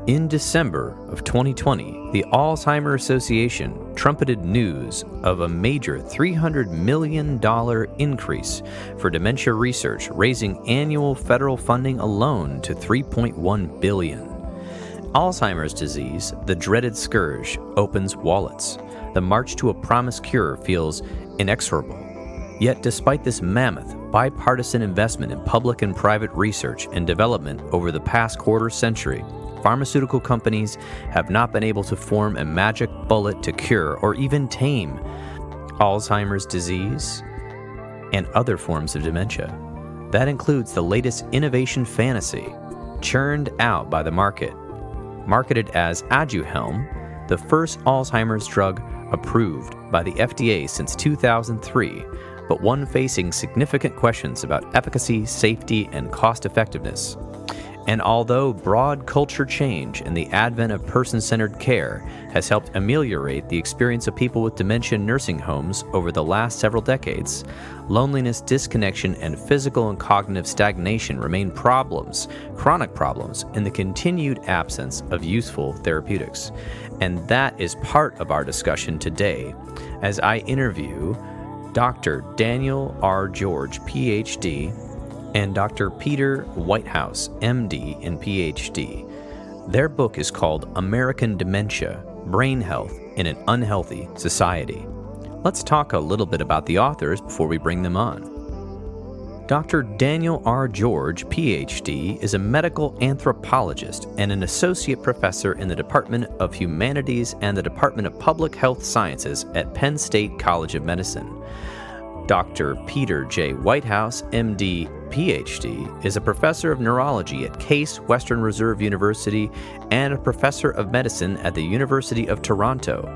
In December of 2020, the Alzheimer Association trumpeted news of a major $300 million increase for dementia research, raising annual federal funding alone to $3.1 billion. Alzheimer's disease, the dreaded scourge, opens wallets. The march to a promised cure feels inexorable. Yet despite this mammoth, bipartisan investment in public and private research and development over the past quarter century, pharmaceutical companies have not been able to form a magic bullet to cure or even tame Alzheimer's disease and other forms of dementia. That includes the latest innovation fantasy, churned out by the market. Marketed as Aduhelm, the first Alzheimer's drug approved by the FDA since 2003, but one facing significant questions about efficacy, safety, and cost-effectiveness. And although broad culture change and the advent of person-centered care has helped ameliorate the experience of people with dementia in nursing homes over the last several decades, loneliness, disconnection, and physical and cognitive stagnation remain problems, chronic problems, in the continued absence of useful therapeutics. And that is part of our discussion today as I interview Dr. Daniel R. George, Ph.D., and Dr. Peter Whitehouse, MD and PhD. Their book is called American Dementia: Brain Health in an Unhealthy Society. Let's talk a little bit about the authors before we bring them on. Dr. Daniel R. George, Ph.D., is a medical anthropologist and an associate professor in the Department of Humanities and the Department of Public Health Sciences at Penn State College of Medicine. Dr. Peter J. Whitehouse, MD, PhD, is a professor of neurology at Case Western Reserve University and a professor of medicine at the University of Toronto.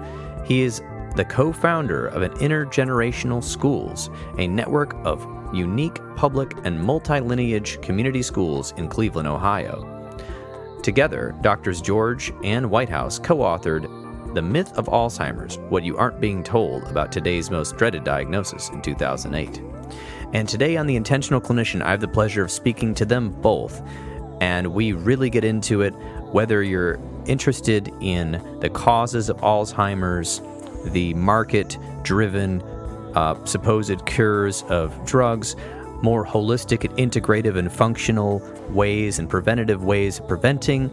He is the co-founder of an Intergenerational Schools, a network of unique public and multi-lineage community schools in Cleveland, Ohio. Together, Drs. George and Whitehouse co-authored The Myth of Alzheimer's: What You Aren't Being Told About Today's Most Dreaded Diagnosis in 2008. And today on The Intentional Clinician, I have the pleasure of speaking to them both. And we really get into it, whether you're interested in the causes of Alzheimer's, the market-driven supposed cures of drugs, more holistic and integrative and functional ways and preventative ways of preventing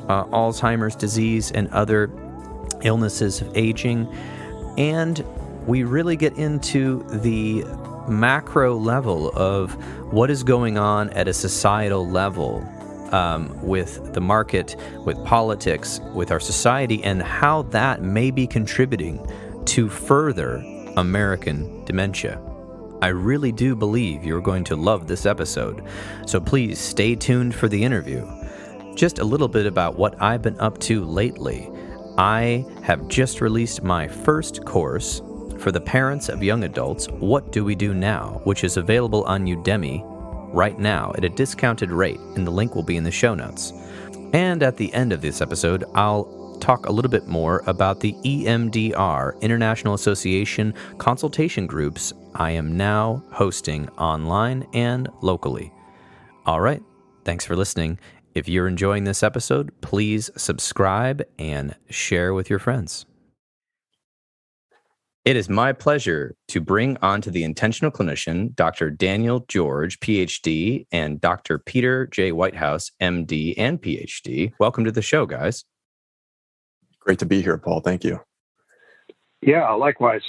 Alzheimer's disease and other illnesses of aging. And we really get into the macro level of what is going on at a societal level with the market, with politics, with our society, and how that may be contributing to further American dementia. I really do believe you're going to love this episode, so please stay tuned for the interview. Just a little bit about what I've been up to lately. I have just released my first course for the parents of young adults, What Do We Do Now?, which is available on Udemy right now at a discounted rate, and the link will be in the show notes. And at the end of this episode, I'll talk a little bit more about the EMDR, International Association consultation groups I am now hosting online and locally. All right, thanks for listening. If you're enjoying this episode, please subscribe and share with your friends. It is my pleasure to bring onto The Intentional Clinician Dr. Daniel George, PhD, and Dr. Peter J. Whitehouse, MD and PhD. Welcome to the show, guys. Great to be here, Paul. Thank you. Yeah, likewise.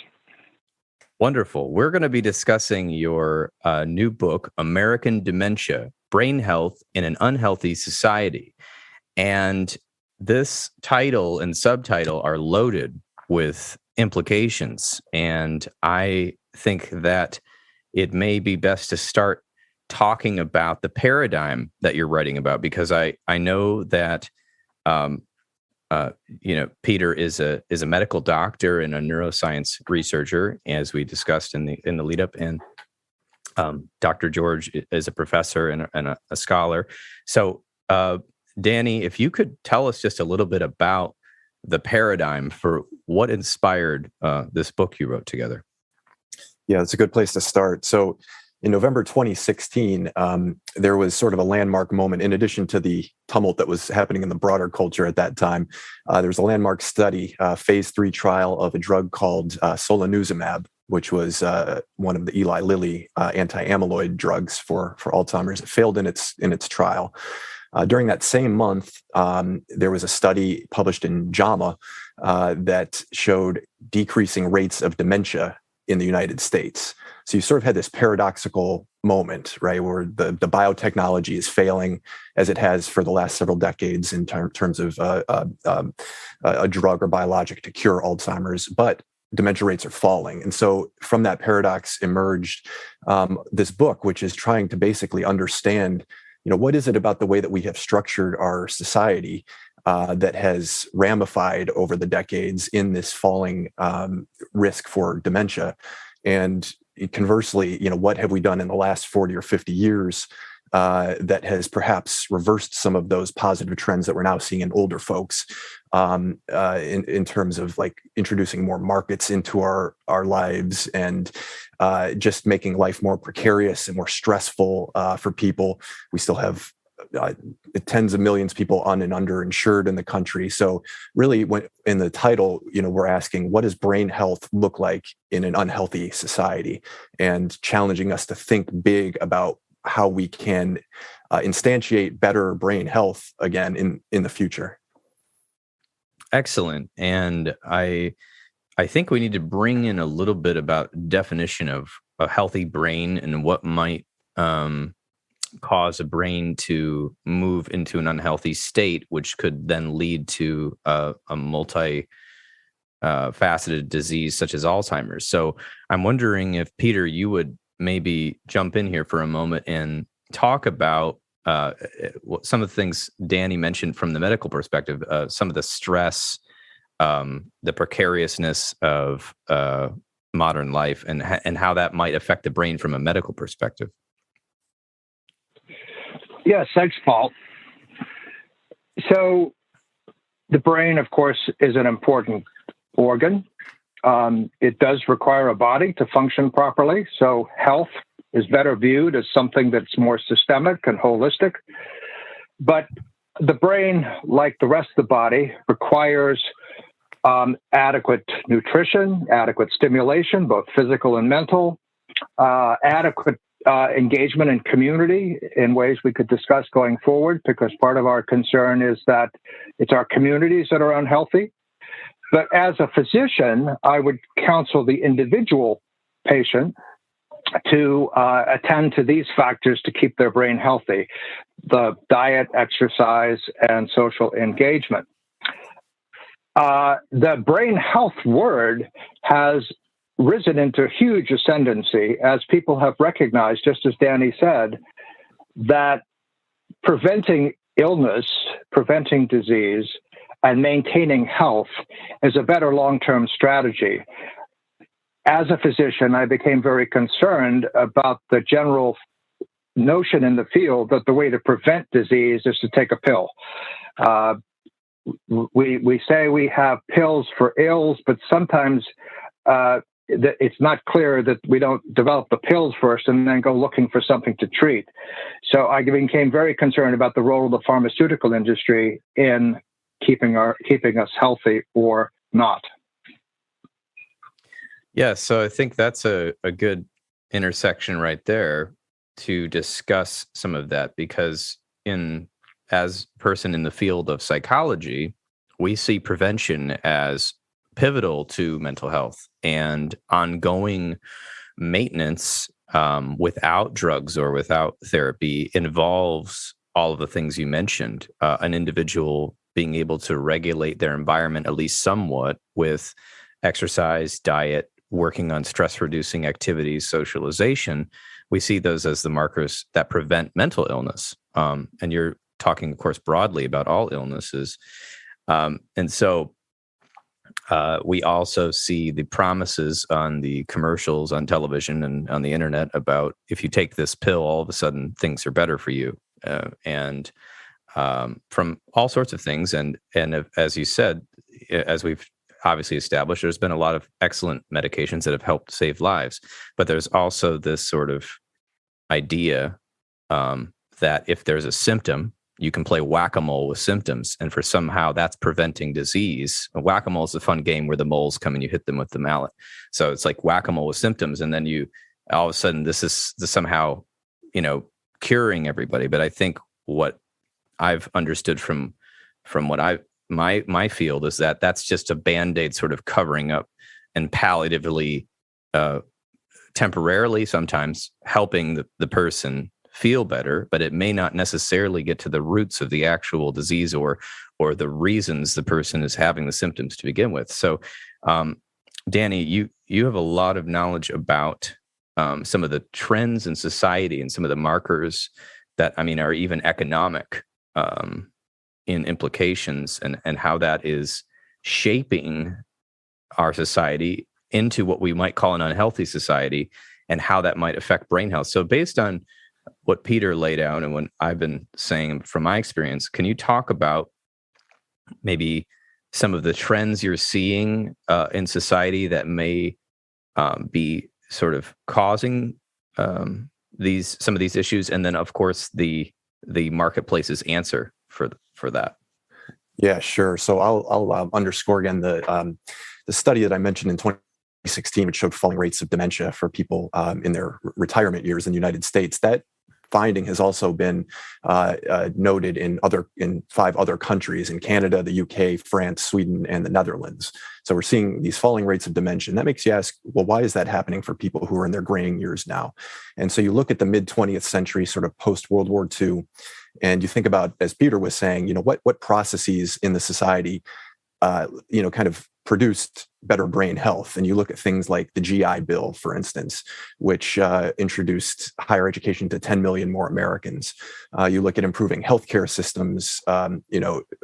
Wonderful. We're going to be discussing your new book, American Dementia: Brain Health in an Unhealthy Society. And this title and subtitle are loaded with implications. And I think that it may be best to start talking about the paradigm that you're writing about, because I know that Peter is a medical doctor and a neuroscience researcher, as we discussed in the lead up, and Dr. George is a professor and a scholar. So, Danny, if you could tell us just a little bit about the paradigm for what inspired this book you wrote together. Yeah, it's a good place to start. So, in November 2016, there was sort of a landmark moment. In addition to the tumult that was happening in the broader culture at that time, there was a landmark study, phase 3 trial of a drug called solanezumab, which was one of the Eli Lilly anti-amyloid drugs for Alzheimer's. It failed in its trial. During that same month, there was a study published in JAMA that showed decreasing rates of dementia in the United States. So you sort of had this paradoxical moment, right, where the biotechnology is failing as it has for the last several decades in terms of a drug or biologic to cure Alzheimer's, but dementia rates are falling. And so from that paradox emerged this book, which is trying to basically understand, what is it about the way that we have structured our society that has ramified over the decades in this falling risk for dementia? And conversely, what have we done in the last 40 or 50 years that has perhaps reversed some of those positive trends that we're now seeing in older folks in terms of like introducing more markets into our lives and just making life more precarious and more stressful for people. We still have tens of millions of people un and underinsured in the country. So really, when in the title, we're asking, what does brain health look like in an unhealthy society, and challenging us to think big about how we can instantiate better brain health again in the future. Excellent. And I think we need to bring in a little bit about definition of a healthy brain and what might cause a brain to move into an unhealthy state, which could then lead to a multi-faceted disease such as Alzheimer's. So I'm wondering if, Peter, you would maybe jump in here for a moment and talk about some of the things Danny mentioned from the medical perspective, some of the stress, the precariousness of modern life, and how that might affect the brain from a medical perspective. Yes, thanks, Paul. So the brain, of course, is an important organ. It does require a body to function properly. So health is better viewed as something that's more systemic and holistic. But the brain, like the rest of the body, requires adequate nutrition, adequate stimulation, both physical and mental, adequate engagement in community in ways we could discuss going forward, because part of our concern is that it's our communities that are unhealthy. But as a physician, I would counsel the individual patient to attend to these factors to keep their brain healthy: the diet, exercise, and social engagement. The brain health word has risen into huge ascendancy as people have recognized, just as Danny said, that preventing illness, preventing disease, and maintaining health is a better long-term strategy. As a physician, I became very concerned about the general notion in the field that the way to prevent disease is to take a pill. We say we have pills for ills, but sometimes it's not clear that we don't develop the pills first and then go looking for something to treat. So I became very concerned about the role of the pharmaceutical industry in keeping us healthy or not. Yeah, so I think that's a good intersection right there to discuss some of that, because as a person in the field of psychology, we see prevention as pivotal to mental health, and ongoing maintenance without drugs or without therapy involves all of the things you mentioned. An individual being able to regulate their environment at least somewhat with exercise, diet, working on stress-reducing activities, socialization. We see those as the markers that prevent mental illness. And you're talking, of course, broadly about all illnesses. And so we also see the promises on the commercials on television and on the internet about, if you take this pill, all of a sudden things are better for you. And from all sorts of things. And as you said, as we've obviously established, there's been a lot of excellent medications that have helped save lives. But there's also this sort of idea that if there's a symptom, you can play whack-a-mole with symptoms, and for somehow that's preventing disease. Whack-a-mole is a fun game where the moles come and you hit them with the mallet. So it's like whack-a-mole with symptoms, and then you all of a sudden this is somehow, curing everybody. But I think what I've understood from what my field is that that's just a Band-Aid sort of covering up and palliatively, temporarily sometimes helping the person feel better, but it may not necessarily get to the roots of the actual disease or the reasons the person is having the symptoms to begin with. So, Danny, you have a lot of knowledge about some of the trends in society and some of the markers that, are even economic in implications and how that is shaping our society into what we might call an unhealthy society and how that might affect brain health. So based on what Peter laid out and what I've been saying from my experience, can you talk about maybe some of the trends you're seeing in society that may be sort of causing some of these issues, and then of course the marketplace's answer for that? Yeah, sure. So I'll underscore again the study that I mentioned in 2016, which showed falling rates of dementia for people in their retirement years in the United States. That finding has also been noted in 5 other countries: in Canada, the UK, France, Sweden, and the Netherlands. So we're seeing these falling rates of dementia. And that makes you ask, well, why is that happening for people who are in their graying years now? And so you look at the mid-20th century, sort of post-World War II, and you think about, as Peter was saying, what processes in the society, kind of produced better brain health. And you look at things like the GI Bill, for instance, which introduced higher education to 10 million more Americans. You look at improving healthcare systems.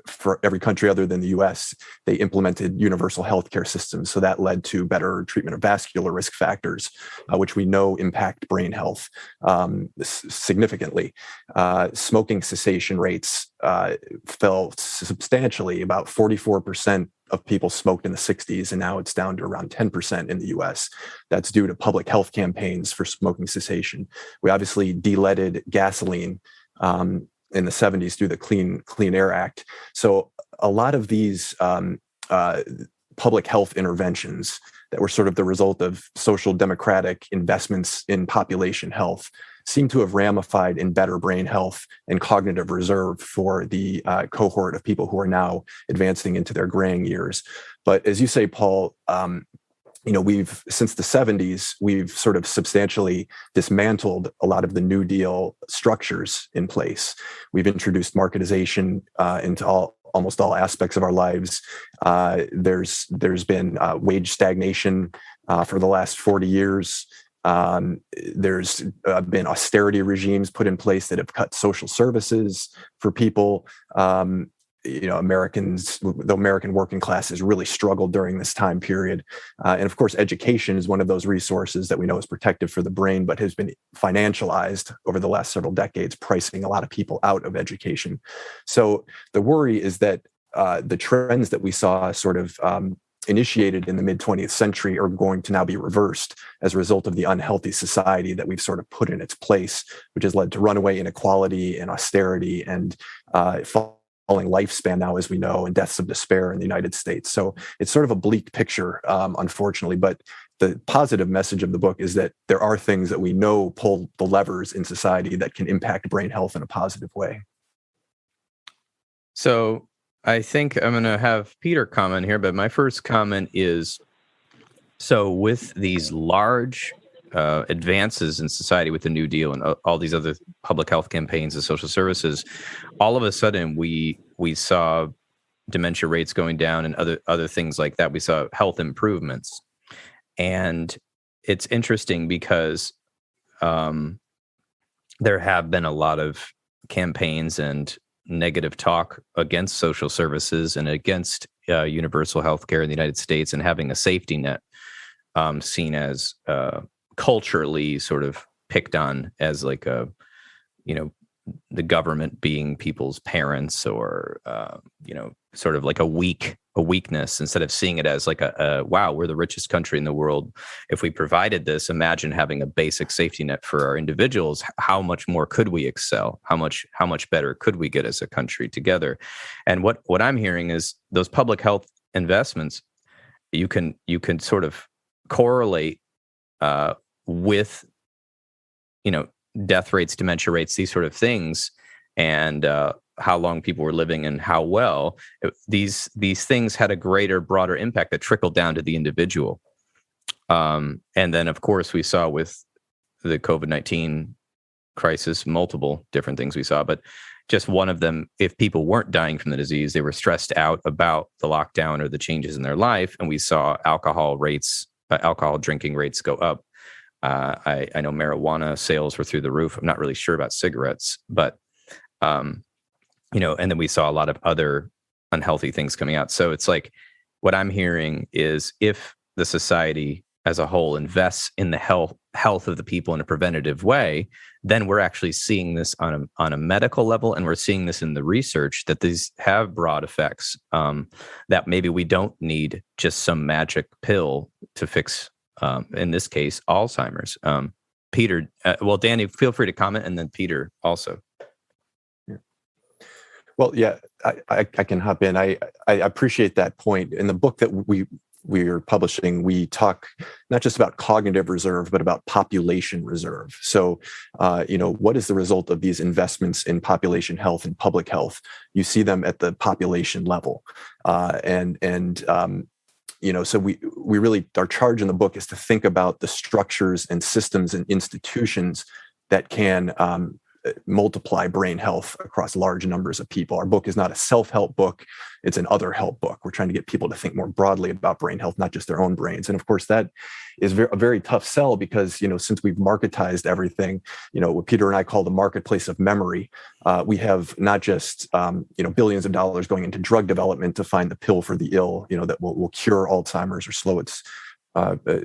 For every country other than the US, they implemented universal healthcare systems. So that led to better treatment of vascular risk factors, which we know impact brain health significantly. Smoking cessation rates fell substantially. About 44% of people smoked in the 60s, and now it's down to around 10% in the US. That's due to public health campaigns for smoking cessation. We obviously de-leaded gasoline in the 70s through the Clean Air Act. So a lot of these public health interventions that were sort of the result of social democratic investments in population health seem to have ramified in better brain health and cognitive reserve for the cohort of people who are now advancing into their graying years. But as you say, Paul, we've, since the 70s, we've sort of substantially dismantled a lot of the New Deal structures in place. We've introduced marketization into almost all aspects of our lives. There's been wage stagnation for the last 40 years. There's been austerity regimes put in place that have cut social services for people. The American working class has really struggled during this time period. And of course, education is one of those resources that we know is protective for the brain, but has been financialized over the last several decades, pricing a lot of people out of education. So the worry is that the trends that we saw sort of initiated in the mid-20th century are going to now be reversed as a result of the unhealthy society that we've sort of put in its place, which has led to runaway inequality and austerity and falling lifespan now, as we know, and deaths of despair in the United States. So it's sort of a bleak picture, unfortunately. But the positive message of the book is that there are things that we know pull the levers in society that can impact brain health in a positive way. So I think I'm going to have Peter comment here, but my first comment is, so with these large advances in society with the New Deal and all these other public health campaigns and social services, all of a sudden we saw dementia rates going down and other things like that. We saw health improvements. And it's interesting because there have been a lot of campaigns and negative talk against social services and against universal health care in the United States, and having a safety net seen as culturally sort of picked on as like the government being people's parents, or sort of like a weak a weakness, instead of seeing it as like wow, we're the richest country in the world. If we provided this, imagine having a basic safety net for our individuals. How much more could we excel? How much better could we get as a country together? And what I'm hearing is those public health investments, you can sort of correlate with, death rates, dementia rates, these sort of things, and how long people were living and how well. These things had a greater, broader impact that trickled down to the individual. And then, of course, we saw with the COVID-19 crisis, multiple different things we saw, but just one of them, if people weren't dying from the disease, they were stressed out about the lockdown or the changes in their life. And we saw alcohol drinking rates go up. I know marijuana sales were through the roof. I'm not really sure about cigarettes, but, and then we saw a lot of other unhealthy things coming out. So it's like, what I'm hearing is, if the society as a whole invests in the health of the people in a preventative way, then we're actually seeing this on a medical level, and we're seeing this in the research that these have broad effects, that maybe we don't need just some magic pill to fix, in this case, Alzheimer's. Peter, Danny, feel free to comment, and then Peter also. Well, yeah, I can hop in. I appreciate that point. In the book that we are publishing, we talk not just about cognitive reserve, but about population reserve. So, what is the result of these investments in population health and public health? You see them at the population level, so we really, our charge in the book is to think about the structures and systems and institutions that can multiply brain health across large numbers of people. Our book is not a self-help book. It's an other help book. We're trying to get people to think more broadly about brain health, not just their own brains. And of course, that is a very tough sell, because, since we've marketized everything, what Peter and I call the marketplace of memory, we have not just, billions of dollars going into drug development to find the pill for the ill, that will cure Alzheimer's or slow its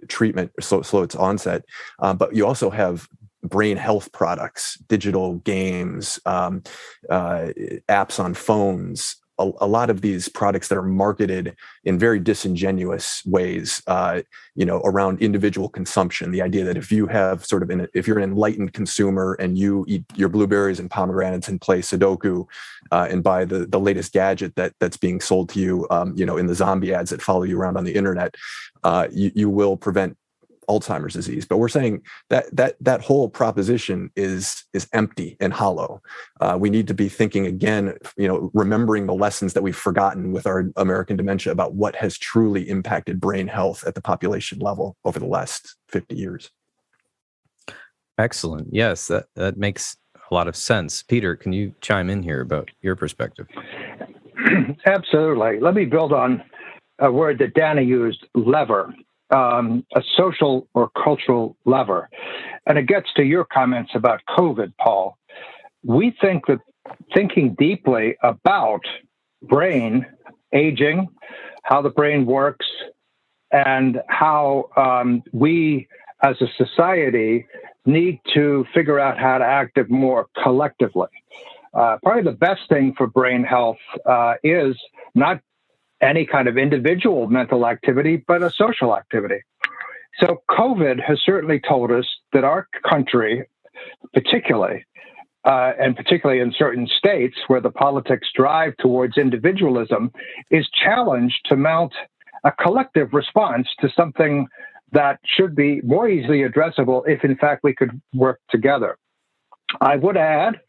treatment, slow its onset. But you also have brain health products, digital games, apps on phones, a lot of these products that are marketed in very disingenuous ways, around individual consumption. The idea that if you have if you're an enlightened consumer and you eat your blueberries and pomegranates and play Sudoku, and buy the latest gadget that's being sold to you, in the zombie ads that follow you around on the internet, you will prevent Alzheimer's disease. But we're saying that whole proposition is empty and hollow. We need to be thinking again, remembering the lessons that we've forgotten with our American dementia about what has truly impacted brain health at the population level over the last 50 years. Excellent. Yes, that makes a lot of sense. Peter, can you chime in here about your perspective? Absolutely. Let me build on a word that Danny used, lever. A social or cultural lever. And it gets to your comments about COVID, Paul. We think that thinking deeply about brain aging, how the brain works, and how we as a society need to figure out how to act more collectively. Probably the best thing for brain health is not any kind of individual mental activity, but a social activity. So COVID has certainly told us that our country, particularly in certain states where the politics drive towards individualism, is challenged to mount a collective response to something that should be more easily addressable if, in fact, we could work together. I would add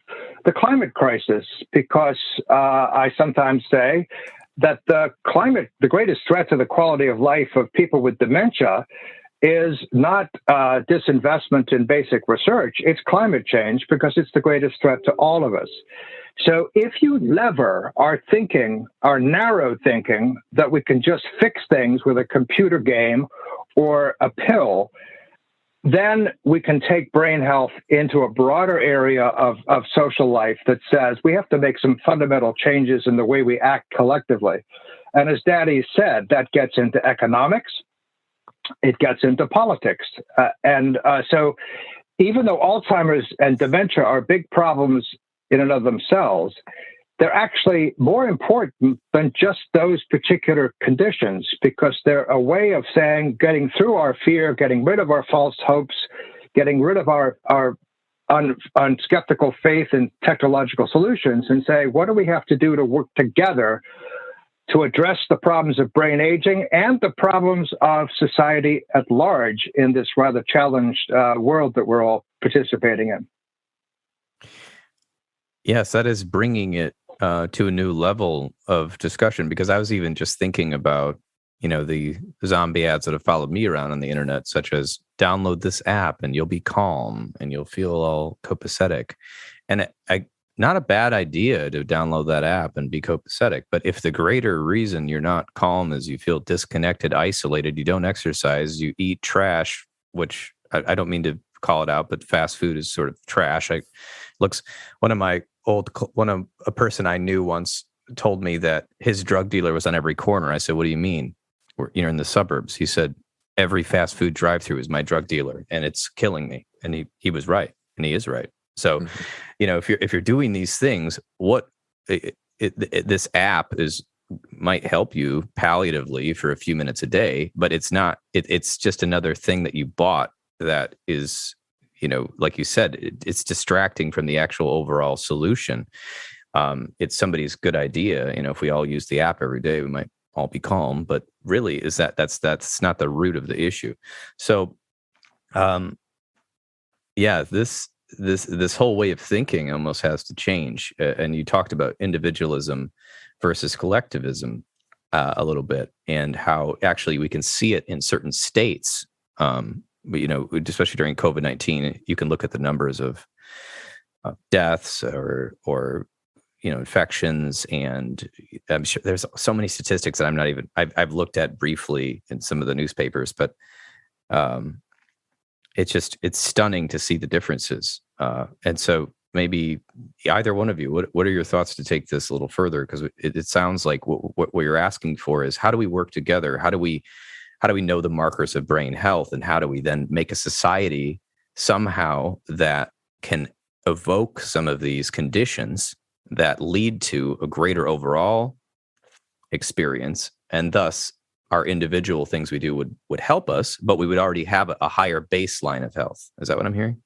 the climate crisis, because I sometimes say that the greatest threat to the quality of life of people with dementia is not disinvestment in basic research, it's climate change, because it's the greatest threat to all of us. So if you lever our thinking, our narrow thinking, that we can just fix things with a computer game or a pill, then we can take brain health into a broader area of social life that says we have to make some fundamental changes in the way we act collectively. And as Daddy said, that gets into economics, it gets into politics. So even though Alzheimer's and dementia are big problems in and of themselves, they're actually more important than just those particular conditions, because they're a way of saying, getting through our fear, getting rid of our false hopes, getting rid of our unskeptical faith in technological solutions, and say, what do we have to do to work together to address the problems of brain aging and the problems of society at large in this rather challenged world that we're all participating in. Yes, that is bringing it to a new level of discussion, because I was even just thinking about, the zombie ads that have followed me around on the internet, such as download this app and you'll be calm and you'll feel all copacetic. And not a bad idea to download that app and be copacetic. But if the greater reason you're not calm is you feel disconnected, isolated, you don't exercise, you eat trash, which I don't mean to call it out, but fast food is sort of trash. A person I knew once told me that his drug dealer was on every corner. I said, what do you mean? We're in the suburbs. He said, every fast food drive-through is my drug dealer and it's killing me. And he was right. And he is right. So, if you're doing these things, this app might help you palliatively for a few minutes a day, but it's not, it's just another thing that you bought that is, like you said, it's distracting from the actual overall solution. It's somebody's good idea. If we all use the app every day, we might all be calm, but really that's not the root of the issue. So, this whole way of thinking almost has to change. And you talked about individualism versus collectivism a little bit, and how actually we can see it in certain states. Especially during COVID-19, you can look at the numbers of deaths or infections, and I'm sure there's so many statistics that I've looked at briefly in some of the newspapers, but it's stunning to see the differences. And so maybe either one of you, what are your thoughts to take this a little further? Because it sounds like what you're asking for is, how do we work together? How do we know the markers of brain health, and how do we then make a society somehow that can evoke some of these conditions that lead to a greater overall experience, and thus our individual things we do would help us, but we would already have a higher baseline of health. Is that what I'm hearing?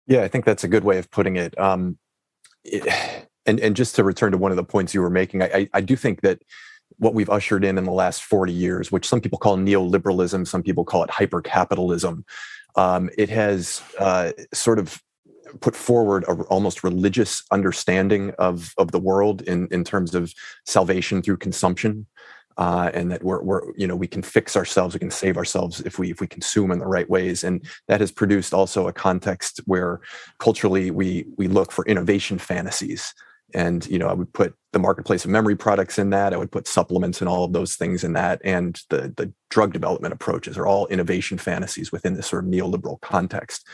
Yeah, I think that's a good way of putting it. And just to return to one of the points you were making, I do think that what we've ushered in the last 40 years, which some people call neoliberalism, some people call it hypercapitalism, it has sort of put forward a almost religious understanding of the world in terms of salvation through consumption, and that we can fix ourselves, we can save ourselves if we consume in the right ways. And that has produced also a context where culturally we look for innovation fantasies. And, I would put the marketplace of memory products in that. I would put supplements and all of those things in that. And the drug development approaches are all innovation fantasies within this sort of neoliberal context.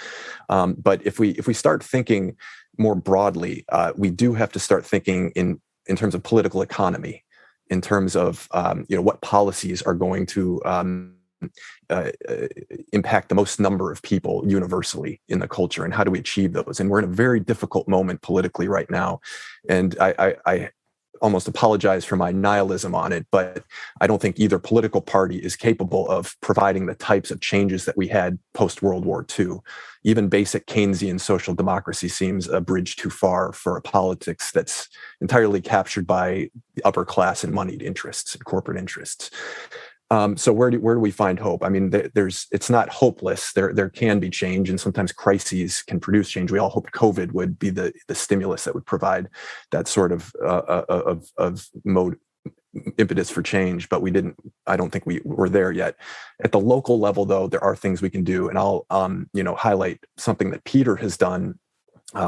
But if we start thinking more broadly, we do have to start thinking in terms of political economy, in terms of, what policies are going to impact the most number of people universally in the culture, and how do we achieve those? And we're in a very difficult moment politically right now. And I almost apologize for my nihilism on it, but I don't think either political party is capable of providing the types of changes that we had post-World War II. Even basic Keynesian social democracy seems a bridge too far for a politics that's entirely captured by the upper class and moneyed interests and corporate interests. So where do we find hope? I mean, it's not hopeless. There can be change, and sometimes crises can produce change. We all hoped COVID would be the stimulus that would provide that sort of mode impetus for change, but we didn't. I don't think we were there yet. At the local level, though, there are things we can do, and I'll highlight something that Peter has done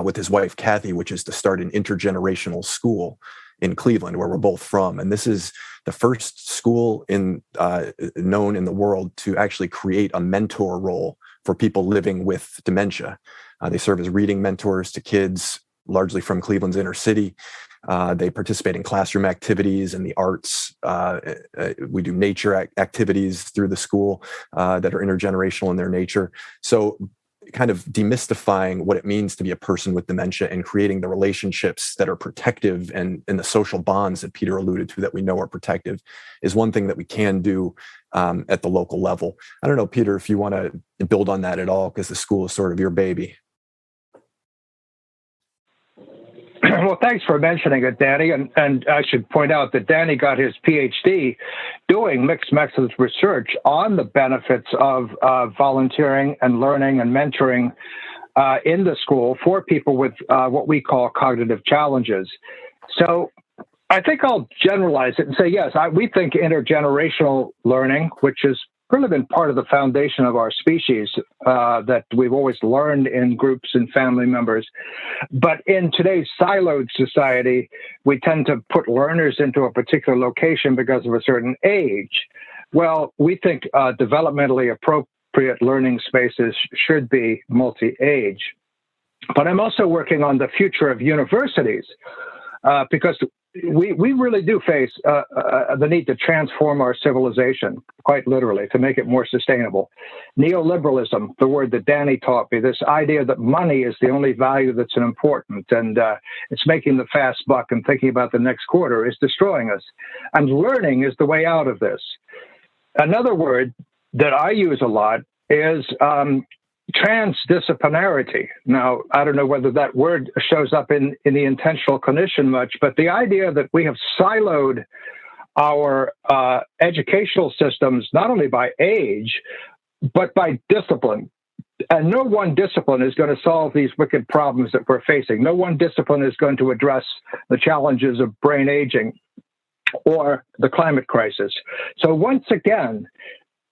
with his wife Kathy, which is to start an intergenerational school in Cleveland, where we're both from. And this is the first school known in the world to actually create a mentor role for people living with dementia. They serve as reading mentors to kids, largely from Cleveland's inner city. They participate in classroom activities and the arts. We do nature activities through the school that are intergenerational in their nature. So kind of demystifying what it means to be a person with dementia and creating the relationships that are protective and the social bonds that Peter alluded to that we know are protective is one thing that we can do at the local level. I don't know, Peter, if you want to build on that at all, because the school is sort of your baby. Well, thanks for mentioning it, Danny. And I should point out that Danny got his PhD doing mixed methods research on the benefits of volunteering and learning and mentoring in the school for people with what we call cognitive challenges. So I think I'll generalize it and say, yes, we think intergenerational learning, which has really been part of the foundation of our species, that we've always learned in groups and family members. But in today's siloed society, we tend to put learners into a particular location because of a certain age. Well, we think developmentally appropriate learning spaces should be multi-age. But I'm also working on the future of universities, because we really do face the need to transform our civilization, quite literally, to make it more sustainable. Neoliberalism, the word that Danny taught me, this idea that money is the only value that's important, and it's making the fast buck and thinking about the next quarter, is destroying us. And learning is the way out of this. Another word that I use a lot is transdisciplinarity. Now, I don't know whether that word shows up in the intentional clinician much, but the idea that we have siloed our educational systems, not only by age, but by discipline. And no one discipline is going to solve these wicked problems that we're facing. No one discipline is going to address the challenges of brain aging or the climate crisis. So once again,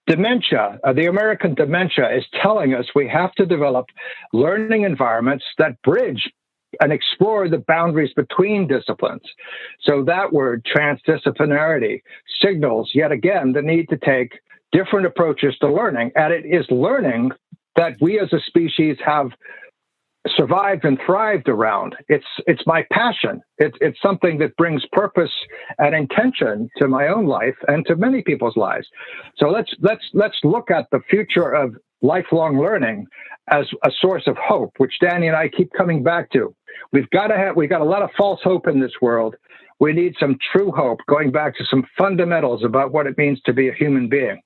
dementia, the American dementia is telling us we have to develop learning environments that bridge and explore the boundaries between disciplines. So that word, transdisciplinarity, signals, yet again, the need to take different approaches to learning. And it is learning that we as a species have survived and thrived around. It's my passion. It's something that brings purpose and intention to my own life and to many people's lives. So let's look at the future of lifelong learning as a source of hope, which Danny and I keep coming back to. We've got a lot of false hope in this world. We need some true hope, going back to some fundamentals about what it means to be a human being.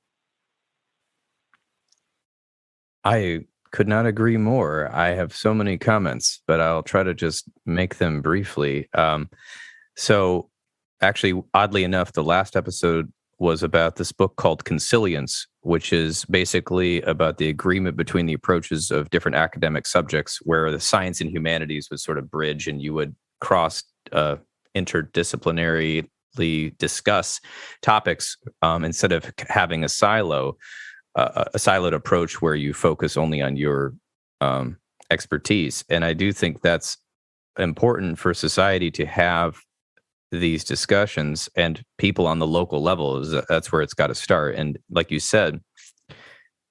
I could not agree more. I have so many comments, but I'll try to just make them briefly. So actually, oddly enough, the last episode was about this book called Consilience, which is basically about the agreement between the approaches of different academic subjects, where the science and humanities would sort of bridge, and you would cross interdisciplinarily discuss topics instead of having a siloed approach where you focus only on your expertise. And I do think that's important for society to have these discussions, and people on the local level, that's where it's got to start. And like you said,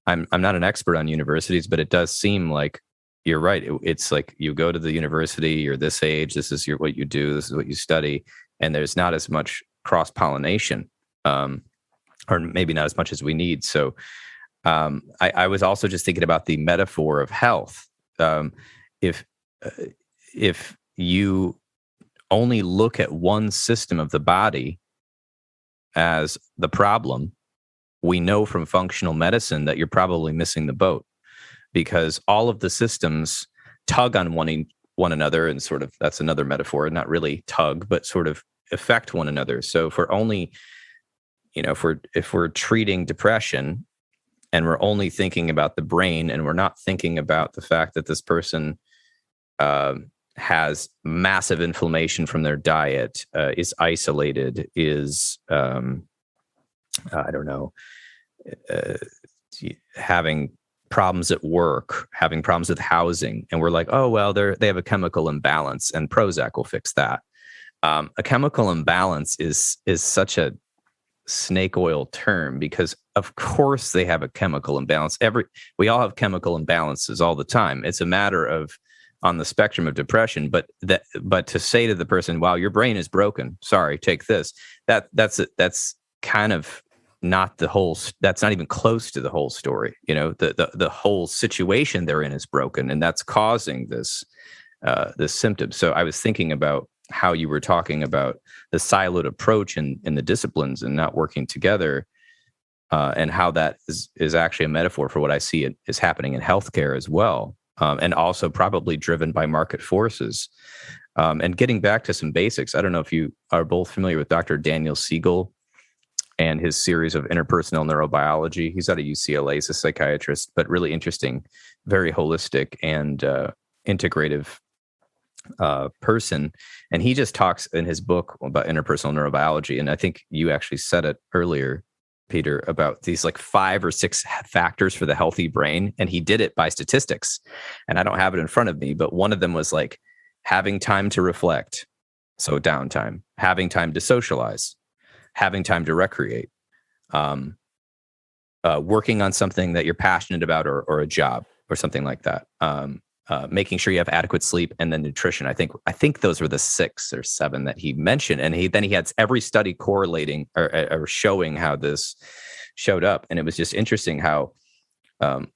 I'm not an expert on universities, but it does seem like you're right. It's like you go to the university, you're this age, this is what you do, this is what you study, and there's not as much cross-pollination, or maybe not as much as we need. So I was also just thinking about the metaphor of health. If you only look at one system of the body as the problem, we know from functional medicine that you're probably missing the boat, because all of the systems tug on one another, and sort of, that's another metaphor, not really tug, but sort of affect one another. So if we're only, if we're treating depression and we're only thinking about the brain, and we're not thinking about the fact that this person has massive inflammation from their diet, is isolated, is, having problems at work, having problems with housing. And we're like, oh, well, they have a chemical imbalance and Prozac will fix that. A chemical imbalance is such a snake oil term, because of course they have a chemical imbalance. We all have chemical imbalances all the time. It's a matter of, on the spectrum of depression, but to say to the person, wow, your brain is broken, sorry, take this, that's kind of not the whole. That's not even close to the whole story. The whole situation they're in is broken, and that's causing this symptom. So I was thinking about how you were talking about the siloed approach in the disciplines and not working together, and how that is actually a metaphor for what I see is happening in healthcare as well, and also probably driven by market forces. And getting back to some basics, I don't know if you are both familiar with Dr. Daniel Siegel and his series of interpersonal neurobiology. He's out of UCLA, he's a psychiatrist, but really interesting, very holistic and integrative person. And he just talks in his book about interpersonal neurobiology. And I think you actually said it earlier, Peter, about these like 5 or 6 factors for the healthy brain. And he did it by statistics. And I don't have it in front of me, but one of them was like having time to reflect, so downtime, having time to socialize, having time to recreate, working on something that you're passionate about, or a job or something like that, making sure you have adequate sleep, and then nutrition. I think those were the 6 or 7 that he mentioned. And he had every study correlating or showing how this showed up. And it was just interesting how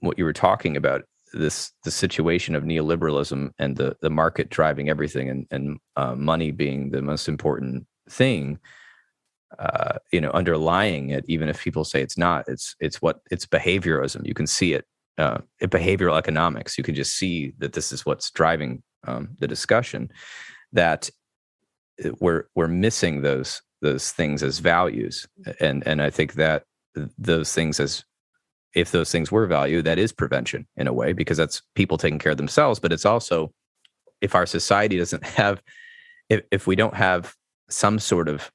what you were talking about, the situation of neoliberalism and the market driving everything, and money being the most important thing, underlying it, even if people say it's not, it's behaviorism. You can see it in behavioral economics. You can just see that this is what's driving the discussion, that we're missing those things as values. And I think that those things, if those things were value, that is prevention in a way, because that's people taking care of themselves. But it's also, if our society doesn't have, if we don't have some sort of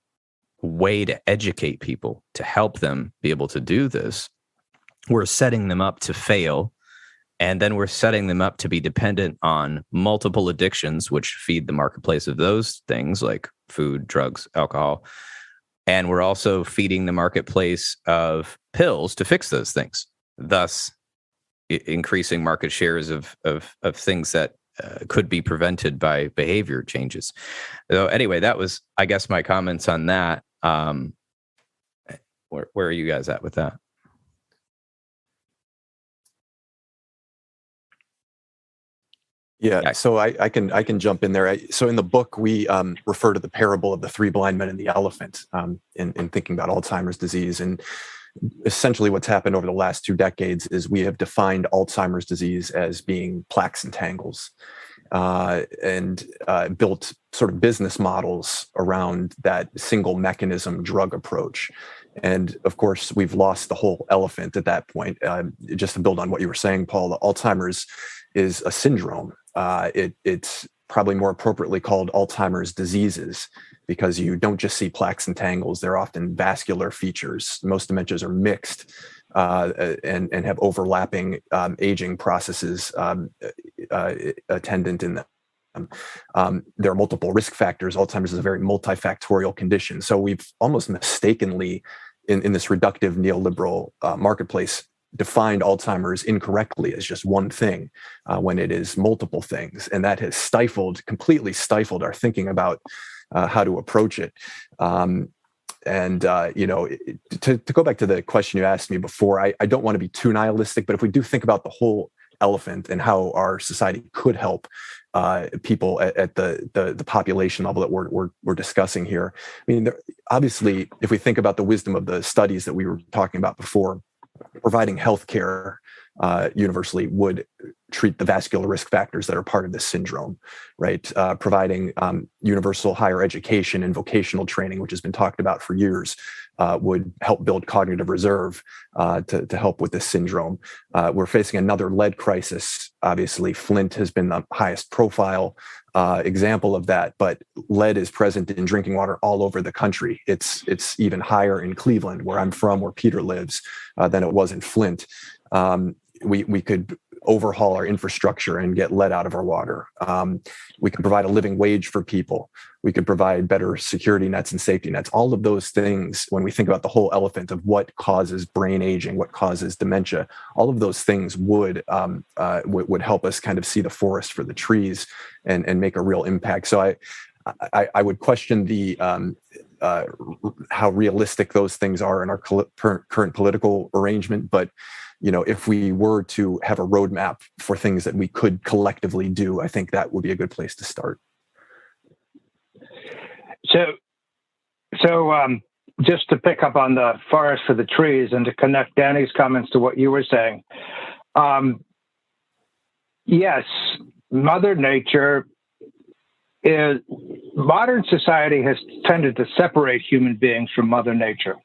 way to educate people to help them be able to do this, we're setting them up to fail. And then we're setting them up to be dependent on multiple addictions, which feed the marketplace of those things like food, drugs, alcohol. And we're also feeding the marketplace of pills to fix those things, thus increasing market shares of things that could be prevented by behavior changes. So anyway, that was, I guess, my comments on that. Where are you guys at with that? Yeah, so I can jump in there. So in the book, we refer to the parable of the 3 blind men and the elephant in thinking about Alzheimer's disease. And essentially what's happened over the last 2 decades is we have defined Alzheimer's disease as being plaques and tangles, and built sort of business models around that single mechanism drug approach. And of course, we've lost the whole elephant at that point. Just to build on what you were saying, Paul, the Alzheimer's is a syndrome. It's probably more appropriately called Alzheimer's diseases, because you don't just see plaques and tangles. They're often vascular features. Most dementias are mixed and have overlapping aging processes attendant in them. There are multiple risk factors. Alzheimer's is a very multifactorial condition. So we've almost mistakenly, in this reductive neoliberal marketplace, defined Alzheimer's incorrectly as just one thing, when it is multiple things. And that has completely stifled our thinking about how to approach it. To go back to the question you asked me before, I don't want to be too nihilistic, but if we do think about the whole elephant and how our society could help people at the population level that we're discussing here, I mean, obviously, if we think about the wisdom of the studies that we were talking about before, providing healthcare universally would treat the vascular risk factors that are part of this syndrome, right? Providing universal higher education and vocational training, which has been talked about for years, would help build cognitive reserve to help with this syndrome. We're facing another lead crisis. Obviously, Flint has been the highest profile example of that, but lead is present in drinking water all over the country. It's even higher in Cleveland, where I'm from, where Peter lives, than it was in Flint. We could overhaul our infrastructure and get lead out of our water. We could provide a living wage for people. We could provide better security nets and safety nets. All of those things, when we think about the whole elephant of what causes brain aging, what causes dementia, all of those things would help us kind of see the forest for the trees and make a real impact. So I would question the how realistic those things are in our current political arrangement. But if we were to have a roadmap for things that we could collectively do, I think that would be a good place to start. So just to pick up on the forest for the trees and to connect Danny's comments to what you were saying, yes, Mother Nature modern society has tended to separate human beings from Mother Nature.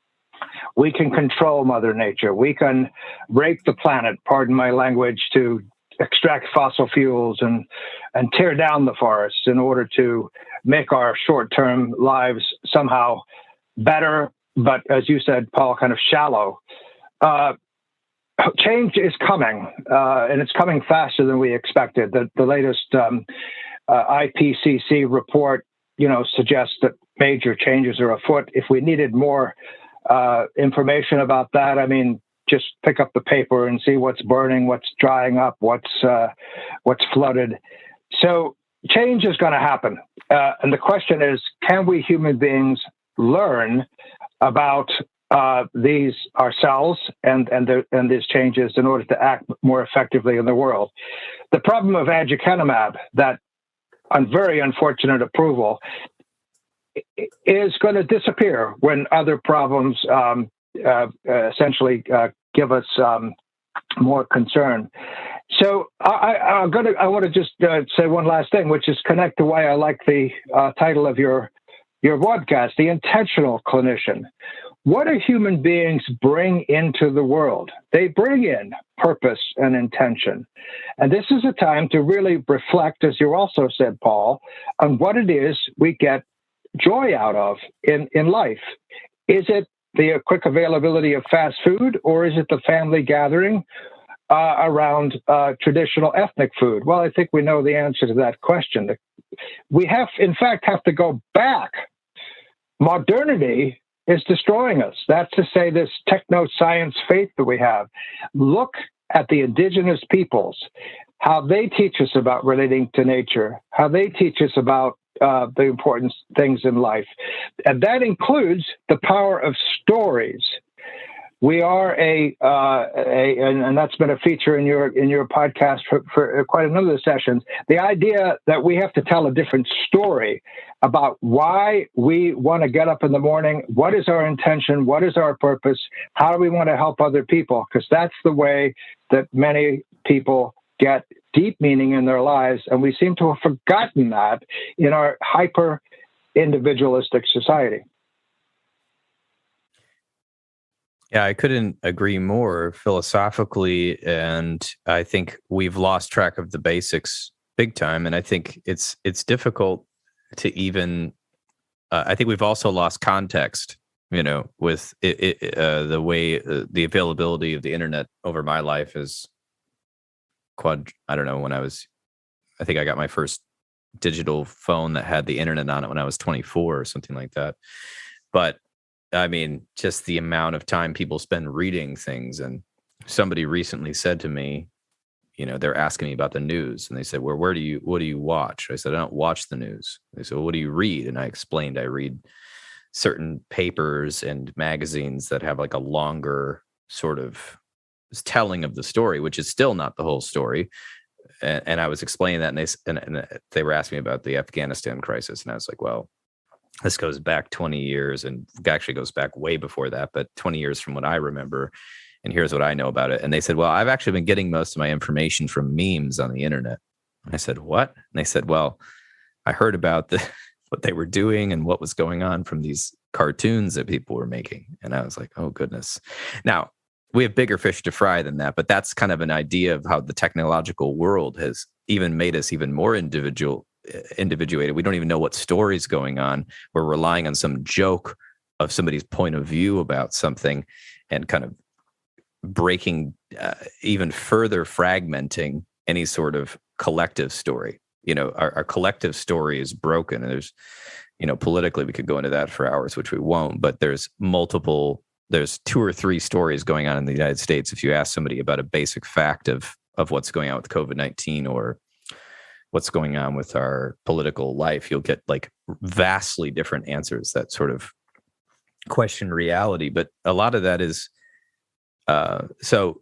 We can control Mother Nature. We can rape the planet, pardon my language, to extract fossil fuels and tear down the forests in order to make our short-term lives somehow better, but as you said, Paul, kind of shallow. Change is coming, and it's coming faster than we expected. The latest IPCC report, suggests that major changes are afoot. If we needed more information about that, I mean, just pick up the paper and see what's burning, what's drying up, what's flooded. So change is going to happen, and the question is, can we human beings learn about these ourselves and these changes in order to act more effectively in the world? The problem of aducanumab, that very unfortunate approval, is going to disappear when other problems essentially give us more concern. So I want to just say one last thing, which is connect to why I like the title of your podcast, The Intentional Clinician. What do human beings bring into the world? They bring in purpose and intention. And this is a time to really reflect, as you also said, Paul, on what it is we get joy out of in life. Is it the quick availability of fast food, or is it the family gathering around traditional ethnic food? Well, I think we know the answer to that question. We in fact, have to go back. Modernity is destroying us. That's to say, this techno-science faith that we have. Look at the indigenous peoples, how they teach us about relating to nature, how they teach us about the important things in life. And that includes the power of stories. We are and that's been a feature in your podcast for quite a number of sessions, the idea that we have to tell a different story about why we want to get up in the morning, what is our intention, what is our purpose, how do we want to help other people, because that's the way that many people get deep meaning in their lives, and we seem to have forgotten that in our hyper-individualistic society. Yeah, I couldn't agree more philosophically, and I think we've lost track of the basics big time, and I think it's difficult to even. I think we've also lost context, with the way the availability of the internet over my life is I don't know, I think I got my first digital phone that had the internet on it when I was 24 or something like that, but. I mean, just the amount of time people spend reading things. And somebody recently said to me, they're asking me about the news, and they said, well, what do you watch? I said, I don't watch the news. They said, well, what do you read? And I explained, I read certain papers and magazines that have like a longer sort of telling of the story, which is still not the whole story. And I was explaining that, and they were asking me about the Afghanistan crisis. And I was like, well, this goes back 20 years and actually goes back way before that, but 20 years from what I remember. And here's what I know about it. And they said, well, I've actually been getting most of my information from memes on the internet. And I said, what? And they said, well, I heard about what they were doing and what was going on from these cartoons that people were making. And I was like, oh, goodness. Now, we have bigger fish to fry than that, but that's kind of an idea of how the technological world has even made us even more individuated. We don't even know what story's going on. We're relying on some joke of somebody's point of view about something and kind of breaking, even further fragmenting any sort of collective story. Our collective story is broken, and there's, politically we could go into that for hours, which we won't, but there's 2 or 3 stories going on in the United States. If you ask somebody about a basic fact of what's going on with COVID-19 or what's going on with our political life, you'll get like vastly different answers that sort of question reality, but a lot of that is so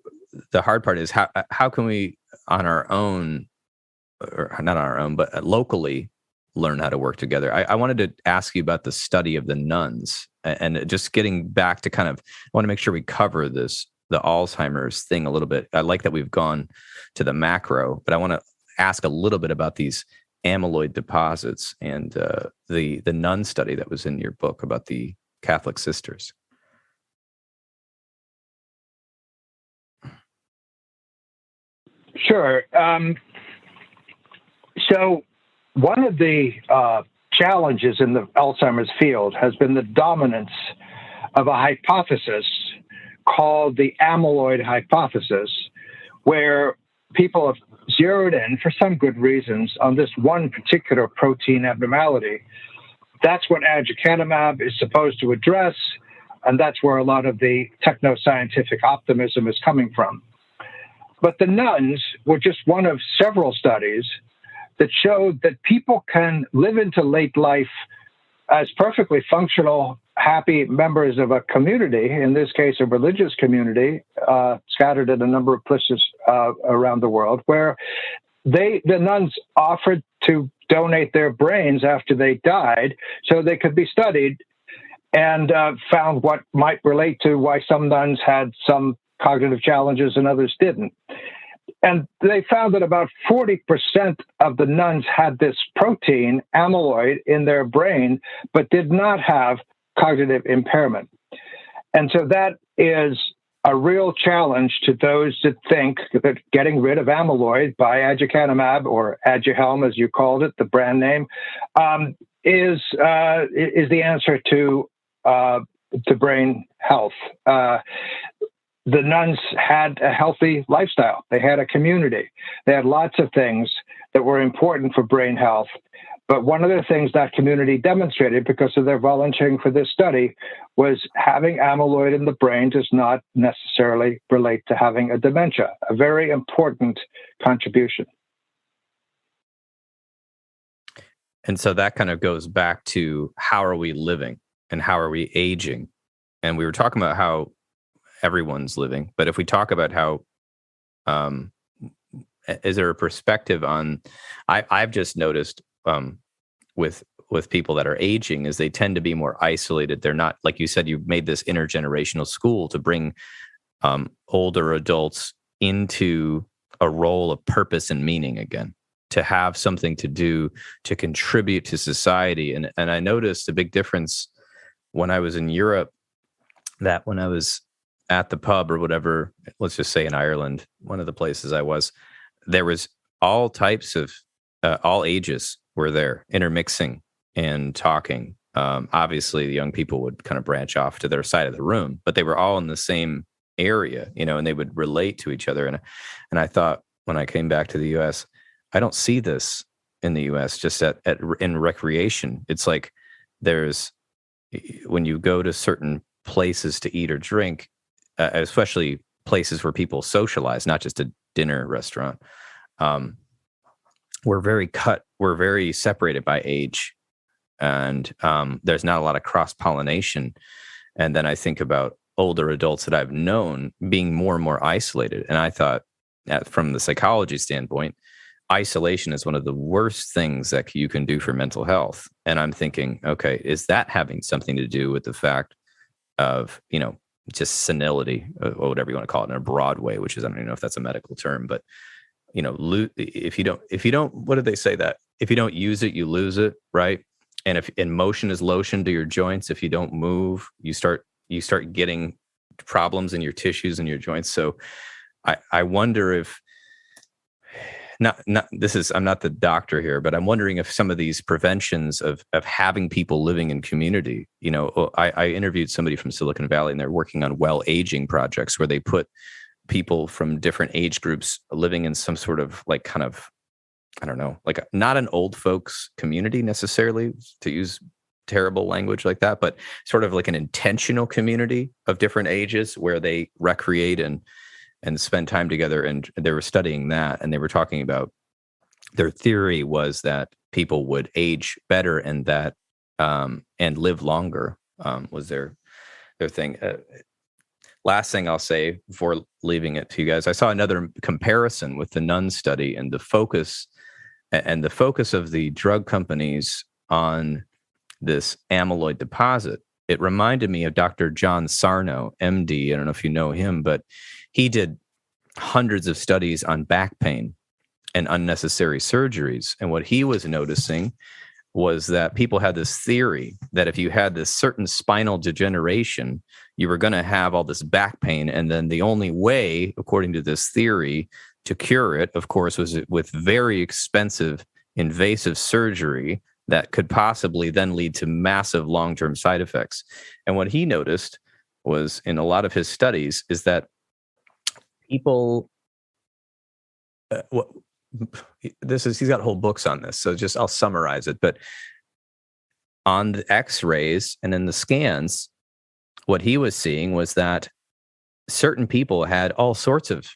the hard part is how can we on our own, or not on our own, but locally learn how to work together. I wanted to ask you about the study of the nuns, and just getting back to kind of, I want to make sure we cover the Alzheimer's thing a little bit. I like that we've gone to the macro, but I want to ask a little bit about these amyloid deposits and the nun study that was in your book about the Catholic sisters. Sure. So one of the challenges in the Alzheimer's field has been the dominance of a hypothesis called the amyloid hypothesis, where people have zeroed in, for some good reasons, on this one particular protein abnormality. That's what aducanumab is supposed to address, and that's where a lot of the techno-scientific optimism is coming from. But the nuns were just one of several studies that showed that people can live into late life as perfectly functional, happy members of a community, in this case, a religious community, scattered in a number of places around the world, where the nuns offered to donate their brains after they died so they could be studied, and found what might relate to why some nuns had some cognitive challenges and others didn't. And they found that about 40% of the nuns had this protein, amyloid, in their brain, but did not have cognitive impairment. And so that is a real challenge to those that think that getting rid of amyloid by aducanumab, or Aduhelm, as you called it, the brand name, is the answer to brain health. The nuns had a healthy lifestyle. They had a community. They had lots of things that were important for brain health. But one of the things that community demonstrated, because of their volunteering for this study, was having amyloid in the brain does not necessarily relate to having a dementia, a very important contribution. And so that kind of goes back to how are we living and how are we aging? And we were talking about how everyone's living, but if we talk about how, is there a perspective on, I've just noticed with people that are aging is they tend to be more isolated. They're not, like you said, you've made this intergenerational school to bring older adults into a role of purpose and meaning again, to have something to do, to contribute to society. And I noticed a big difference when I was in Europe, that when I was at the pub or whatever, let's just say in Ireland, one of the places I was, there was all types of, all ages were there intermixing and talking. Obviously the young people would kind of branch off to their side of the room, but they were all in the same area, and they would relate to each other. And I thought when I came back to the US, I don't see this in the US, just in recreation. It's like when you go to certain places to eat or drink, especially places where people socialize, not just a dinner restaurant, we're very separated by age, and there's not a lot of cross-pollination. And then I think about older adults that I've known being more and more isolated. And I thought, from the psychology standpoint, isolation is one of the worst things that you can do for mental health. And I'm thinking, okay, is that having something to do with the fact of, just senility, or whatever you want to call it in a broad way, which is, I don't even know if that's a medical term, but if you don't, what did they say, that if you don't use it, you lose it, right? And if motion is lotion to your joints, if you don't move, you start getting problems in your tissues and your joints. So I wonder if I'm not the doctor here, but I'm wondering if some of these preventions of having people living in community, I interviewed somebody from Silicon Valley, and they're working on well-aging projects where they put people from different age groups living in some sort of I don't know, not an old folks community necessarily, to use terrible language like that, but sort of like an intentional community of different ages where they recreate and spend time together. And they were studying that, and they were talking about their theory was that people would age better and that and live longer was their thing. Last thing I'll say before leaving it to you guys, I saw another comparison with the Nun study and the focus of the drug companies on this amyloid deposit. It reminded me of Dr. John Sarno, MD. I don't know if you know him, but he did hundreds of studies on back pain and unnecessary surgeries. And what he was noticing was that people had this theory that if you had this certain spinal degeneration, you were going to have all this back pain. And then the only way, according to this theory, to cure it, of course, was with very expensive, invasive surgery that could possibly then lead to massive long-term side effects. And what he noticed was in a lot of his studies is that people, he's got whole books on this, so I'll summarize it. But on the X-rays and in the scans, what he was seeing was that certain people had all sorts of,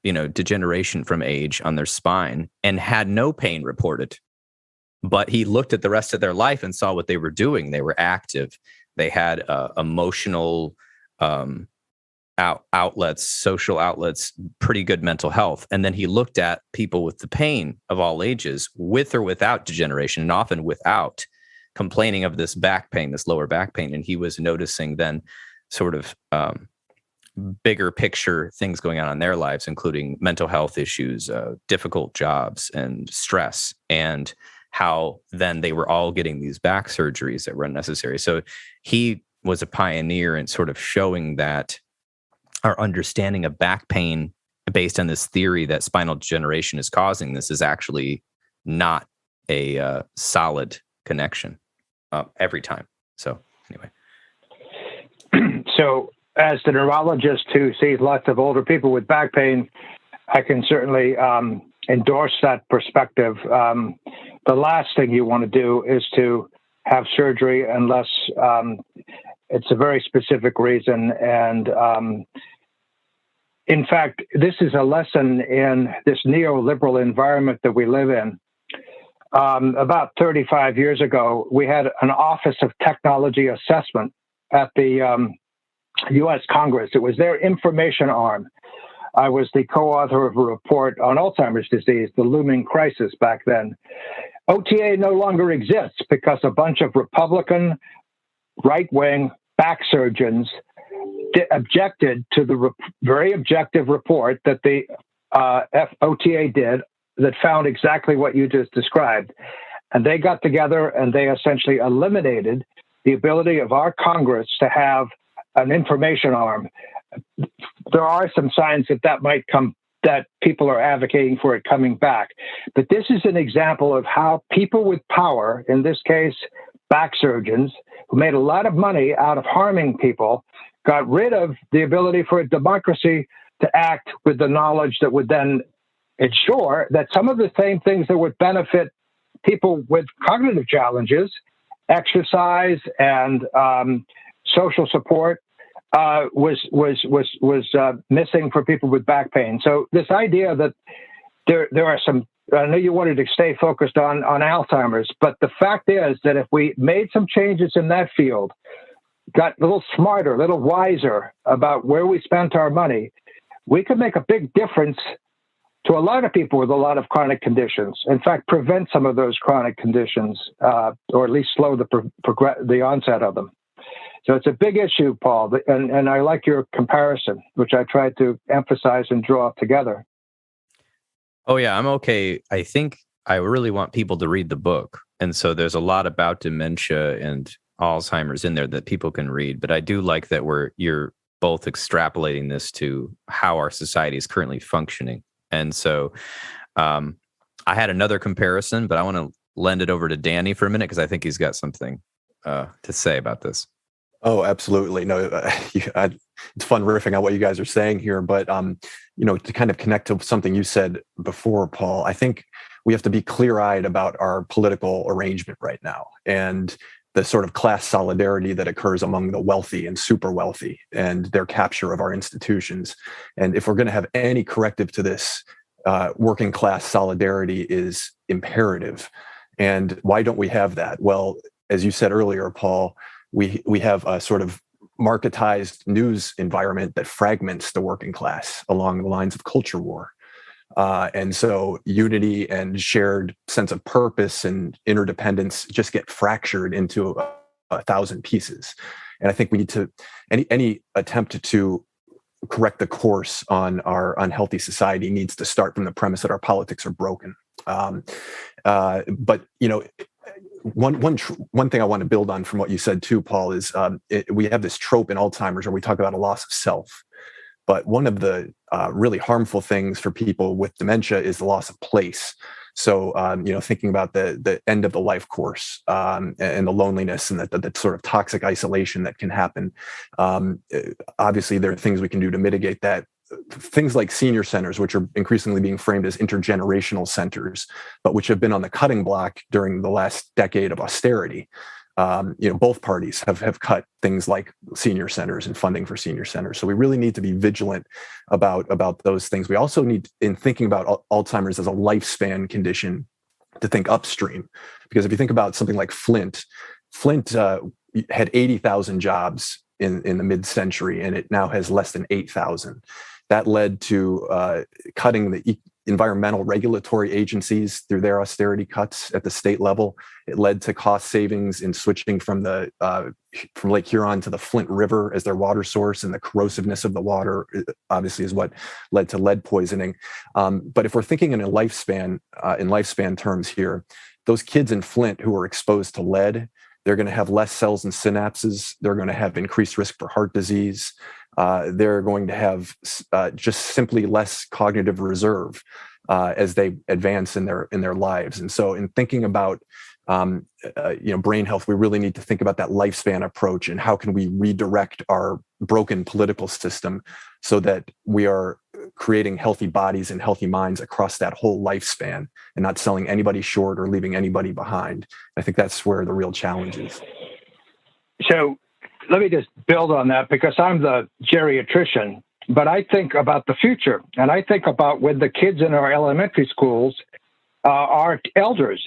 degeneration from age on their spine and had no pain reported. But he looked at the rest of their life and saw what they were doing. They were active. They had emotional outlets, social outlets, pretty good mental health. And then he looked at people with the pain of all ages, with or without degeneration, and often without, complaining of this back pain, this lower back pain. And he was noticing then sort of bigger picture things going on in their lives, including mental health issues, difficult jobs, and stress, and how then they were all getting these back surgeries that were unnecessary. So he was a pioneer in sort of showing that our understanding of back pain based on this theory that spinal degeneration is causing this is actually not a solid connection every time. So anyway. So as the neurologist who sees lots of older people with back pain, I can certainly endorse that perspective. The last thing you want to do is to have surgery unless it's a very specific reason. And in fact, this is a lesson in this neoliberal environment that we live in. About 35 years ago, we had an Office of Technology Assessment at the U.S. Congress. It was their information arm. I was the co-author of a report on Alzheimer's disease, the looming crisis back then. OTA no longer exists because a bunch of Republican right-wing back surgeons objected to the very objective report that the OTA did that found exactly what you just described. And they got together and they essentially eliminated the ability of our Congress to have an information arm. There are some signs that might come, that people are advocating for it coming back. But this is an example of how people with power, in this case, back surgeons, who made a lot of money out of harming people, got rid of the ability for a democracy to act with the knowledge that would then ensure that some of the same things that would benefit people with cognitive challenges, exercise and social support, was missing for people with back pain. So this idea that there are some, I know you wanted to stay focused on Alzheimer's, but the fact is that if we made some changes in that field, got a little smarter, a little wiser about where we spent our money, we could make a big difference to a lot of people with a lot of chronic conditions. In fact, prevent some of those chronic conditions, or at least slow the onset of them. So it's a big issue, Paul, and I like your comparison, which I tried to emphasize and draw together. Oh, yeah, I'm okay. I think I really want people to read the book. And so there's a lot about dementia and Alzheimer's in there that people can read. But I do like that you're both extrapolating this to how our society is currently functioning. And so I had another comparison, but I want to lend it over to Danny for a minute because I think he's got something to say about this. Oh, absolutely. No, it's fun riffing on what you guys are saying here. But, to kind of connect to something you said before, Paul, I think we have to be clear-eyed about our political arrangement right now and the sort of class solidarity that occurs among the wealthy and super wealthy and their capture of our institutions. And if we're going to have any corrective to this, working class solidarity is imperative. And why don't we have that? Well, as you said earlier, Paul, we have a sort of marketized news environment that fragments the working class along the lines of culture war. And so unity and shared sense of purpose and interdependence just get fractured into a thousand pieces. And I think we need to, any attempt to correct the course on our unhealthy society needs to start from the premise that our politics are broken. But, you know, one thing I want to build on from what you said too, Paul, is we have this trope in Alzheimer's where we talk about a loss of self. But one of the really harmful things for people with dementia is the loss of place. So, you know, thinking about the end of the life course and the loneliness and the sort of toxic isolation that can happen. Obviously, there are things we can do to mitigate that. Things like senior centers, which are increasingly being framed as intergenerational centers, but which have been on the cutting block during the last decade of austerity. You know, both parties have cut things like senior centers and funding for senior centers. So we really need to be vigilant about those things. We also need, in thinking about Alzheimer's as a lifespan condition, to think upstream. Because if you think about something like Flint had 80,000 jobs in the mid-century, and it now has less than 8,000. That led to cutting the environmental regulatory agencies through their austerity cuts at the state level. It led to cost savings in switching from Lake Huron to the Flint River as their water source, and the corrosiveness of the water obviously is what led to lead poisoning. But if we're thinking in lifespan terms here, those kids in Flint who are exposed to lead, they're going to have less cells and synapses. They're going to have increased risk for heart disease. They're going to have just simply less cognitive reserve as they advance in their lives. And so, in thinking about brain health, we really need to think about that lifespan approach and how can we redirect our broken political system so that we are creating healthy bodies and healthy minds across that whole lifespan and not selling anybody short or leaving anybody behind. I think that's where the real challenge is. So let me just build on that, because I'm the geriatrician, but I think about the future, and I think about when the kids in our elementary schools are elders.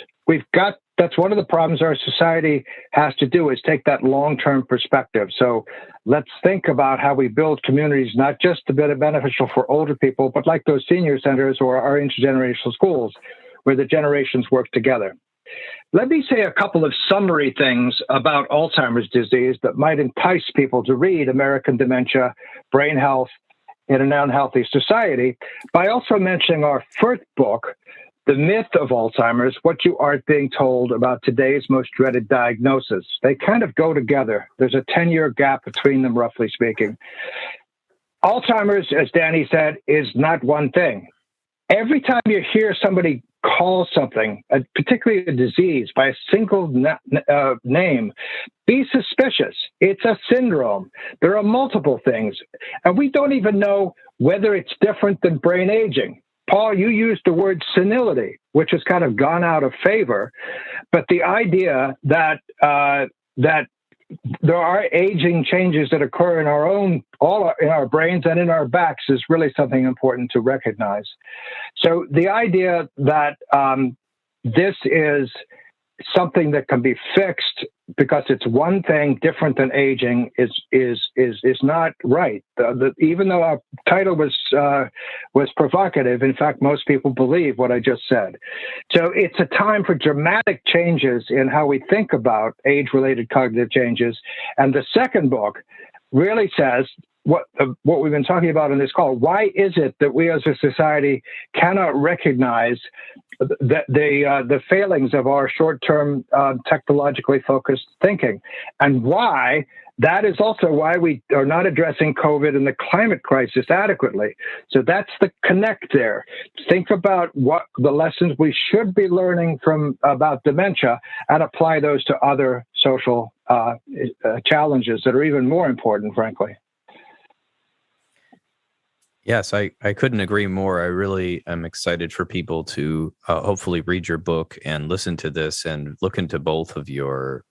That's one of the problems our society has to do, is take that long-term perspective. So let's think about how we build communities, not just to be beneficial for older people, but like those senior centers or our intergenerational schools where the generations work together. Let me say a couple of summary things about Alzheimer's disease that might entice people to read American Dementia, Brain Health in an Unhealthy Society, by also mentioning our first book, The Myth of Alzheimer's, What You Aren't Being Told About Today's Most Dreaded Diagnosis. They kind of go together. There's a 10-year gap between them, roughly speaking. Alzheimer's, as Danny said, is not one thing. Every time you hear somebody call something, particularly a disease, by a single name, be suspicious. It's a syndrome. There are multiple things. And we don't even know whether it's different than brain aging. Paul, you used the word senility, which has kind of gone out of favor. But the idea that there are aging changes that occur in in our brains and in our backs is really something important to recognize. So the idea that this is something that can be fixed because it's one thing different than aging is not right. Even though our title was provocative, in fact, most people believe what I just said. So it's a time for dramatic changes in how we think about age-related cognitive changes. And the second book really says what we've been talking about in this call. Why is it that we as a society cannot recognize the failings of our short-term technologically focused thinking, and why that is also why we are not addressing COVID and the climate crisis adequately. So that's the connect there. Think about what the lessons we should be learning about dementia and apply those to other social challenges that are even more important, frankly. Yes, I couldn't agree more. I really am excited for people to hopefully read your book and listen to this and look into both of your,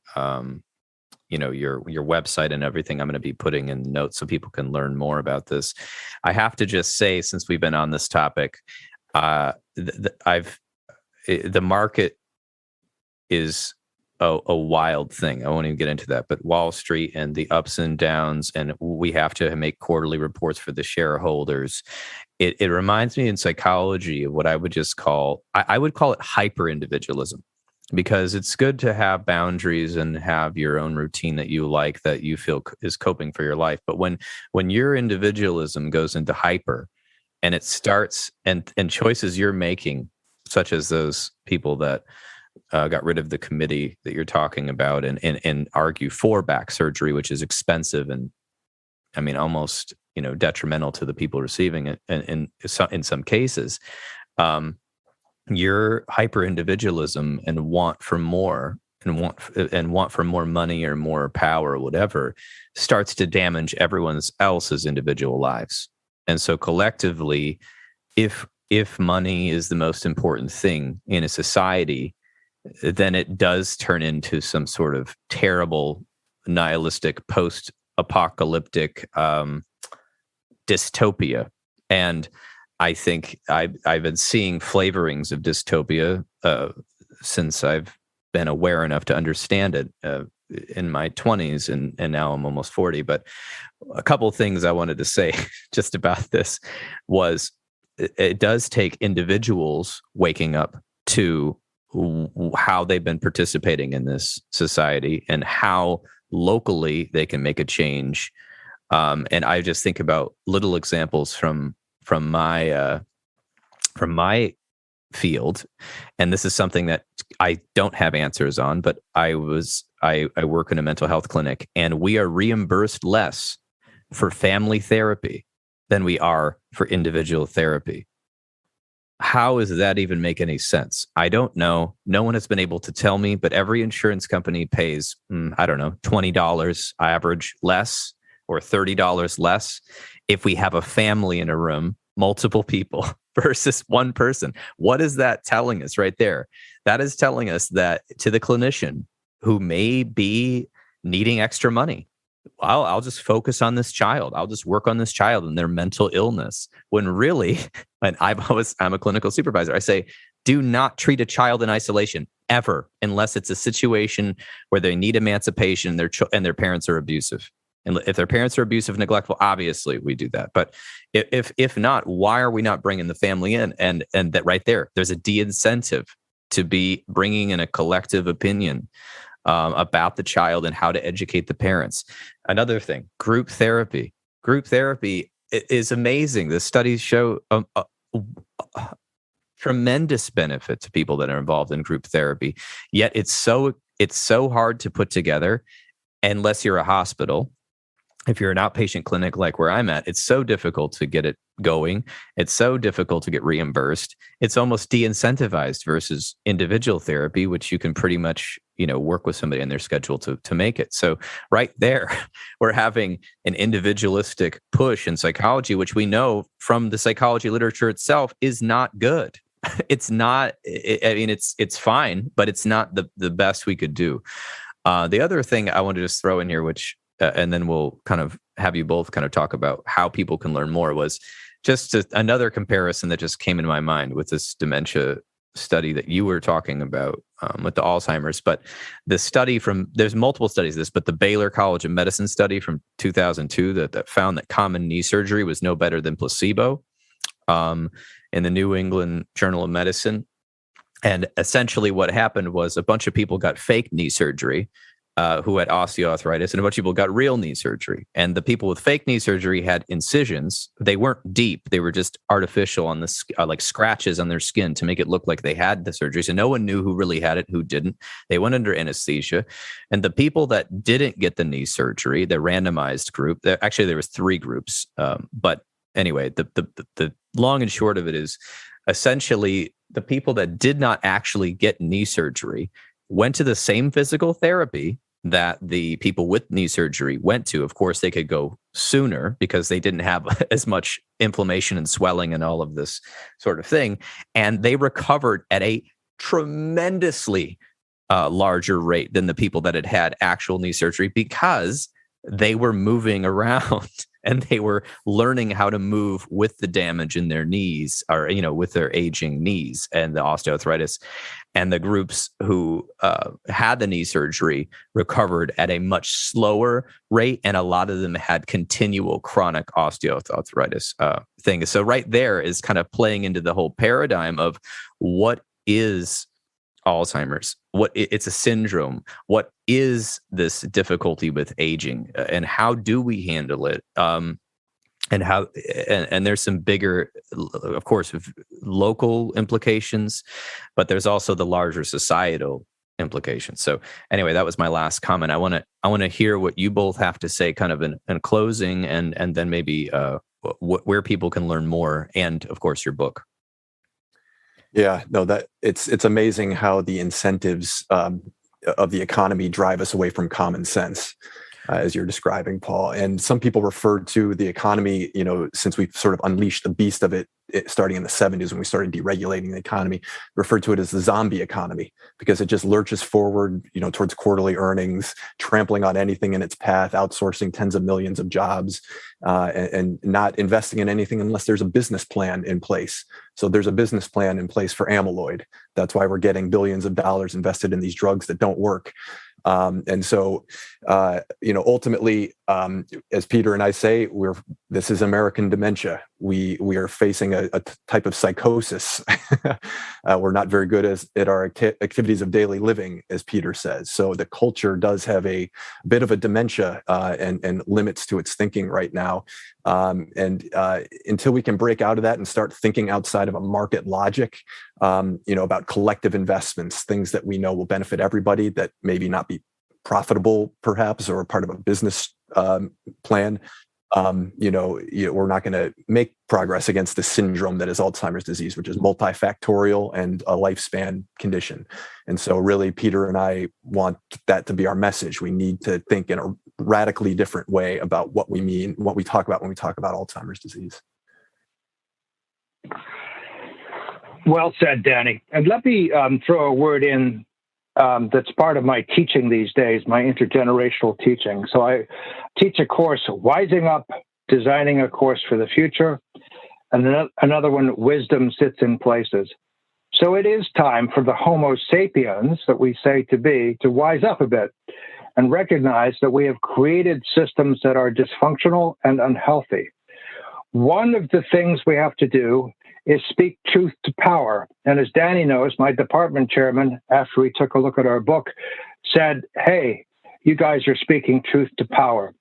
your website and everything. I'm going to be putting in notes so people can learn more about this. I have to just say, since we've been on this topic, the market is a wild thing. I won't even get into that, but Wall Street and the ups and downs, and we have to make quarterly reports for the shareholders. It reminds me in psychology of what I would just call, I would call it hyper individualism, because it's good to have boundaries and have your own routine that you like, that you feel is coping for your life. But when your individualism goes into hyper, and it starts, and choices you're making, such as those people that got rid of the committee that you're talking about, and argue for back surgery, which is expensive and, I mean, almost, detrimental to the people receiving it, and in some cases, your hyper individualism and want for more, and want for more money or more power or whatever, starts to damage everyone else's individual lives. And so collectively, if money is the most important thing in a society, then it does turn into some sort of terrible, nihilistic, post-apocalyptic dystopia. And I think I've been seeing flavorings of dystopia since I've been aware enough to understand it in my 20s, and now I'm almost 40. But a couple of things I wanted to say just about this was, it does take individuals waking up to how they've been participating in this society and how locally they can make a change. And I just think about little examples from my field, and this is something that I don't have answers on, but I work in a mental health clinic, and we are reimbursed less for family therapy than we are for individual therapy. How does that even make any sense? I don't know. No one has been able to tell me, but every insurance company pays, I don't know, $20 average less, or $30 less if we have a family in a room, multiple people versus one person. What is that telling us right there? That is telling us that, to the clinician who may be needing extra money, I'll just focus on this child. I'll just work on this child and their mental illness. When really, and I'm a clinical supervisor, I say, do not treat a child in isolation ever, unless it's a situation where they need emancipation and their parents are abusive. And if their parents are abusive, neglectful, obviously we do that. But if not, why are we not bringing the family in? And that right there's a de-incentive to be bringing in a collective opinion about the child and how to educate the parents. Another thing, group therapy. Group therapy is amazing. The studies show tremendous benefit to people that are involved in group therapy. Yet it's so hard to put together unless you're a hospital. If you're an outpatient clinic like where I'm at, it's so difficult to get it going. It's so difficult to get reimbursed. It's almost de-incentivized versus individual therapy, which you can pretty much, work with somebody in their schedule to make it. So right there, we're having an individualistic push in psychology, which we know from the psychology literature itself is not good. It's not, it's fine, but it's not the best we could do. The other thing I want to just throw in here, which and then we'll kind of have you both kind of talk about how people can learn more, was just another comparison that just came into my mind with this dementia study that you were talking about with the Alzheimer's. But the study there's multiple studies of this, but the Baylor College of Medicine study from 2002 that found that common knee surgery was no better than placebo in the New England Journal of Medicine. And essentially what happened was a bunch of people got fake knee surgery who had osteoarthritis, and a bunch of people got real knee surgery. And the people with fake knee surgery had incisions. They weren't deep. They were just artificial on the like scratches on their skin to make it look like they had the surgery. So no one knew who really had it, who didn't. They went under anesthesia. And the people that didn't get the knee surgery, the randomized group, actually there was 3 groups. But anyway, the long and short of it is essentially the people that did not actually get knee surgery went to the same physical therapy that the people with knee surgery went to. Of course, they could go sooner because they didn't have as much inflammation and swelling and all of this sort of thing. And they recovered at a tremendously larger rate than the people that had actual knee surgery, because they were moving around and they were learning how to move with the damage in their knees, or with their aging knees and the osteoarthritis. And the groups who had the knee surgery recovered at a much slower rate, and a lot of them had continual chronic osteoarthritis thing. So right there is kind of playing into the whole paradigm of what is Alzheimer's. It's a syndrome. What is this difficulty with aging, and how do we handle it? And how, and there's some bigger, of course, local implications, but there's also the larger societal implications. So anyway, that was my last comment. I want to hear what you both have to say, kind of in closing, and then maybe where people can learn more, and of course your book. Yeah, no, that it's amazing how the incentives of the economy drive us away from common sense, as you're describing, Paul. And some people refer to the economy, since we've sort of unleashed the beast of it starting in the 70s when we started deregulating the economy, referred to it as the zombie economy, because it just lurches forward, towards quarterly earnings, trampling on anything in its path, outsourcing tens of millions of jobs, and not investing in anything unless there's a business plan in place. So there's a business plan in place for amyloid. That's why we're getting billions of dollars invested in these drugs that don't work. And so, ultimately, as Peter and I say, this is American dementia. We are facing a type of psychosis. We're not very good at our activities of daily living, as Peter says. So the culture does have a bit of a dementia and limits to its thinking right now. Until we can break out of that and start thinking outside of a market logic, about collective investments, things that we know will benefit everybody, that maybe not be profitable, perhaps, or part of a business plan, we're not going to make progress against the syndrome that is Alzheimer's disease, which is multifactorial and a lifespan condition. And so really, Peter and I want that to be our message. We need to think in a radically different way about what we mean, what we talk about when we talk about Alzheimer's disease. Well said, Danny. And let me throw a word in that's part of my teaching these days, my intergenerational teaching. So I teach a course, Wising Up, Designing a Course for the Future, and another one, Wisdom Sits in Places. So it is time for the Homo sapiens that we say to be, to wise up a bit and recognize that we have created systems that are dysfunctional and unhealthy. One of the things we have to do is speak truth to power. And as Danny knows, my department chairman, after he took a look at our book, said, hey, you guys are speaking truth to power.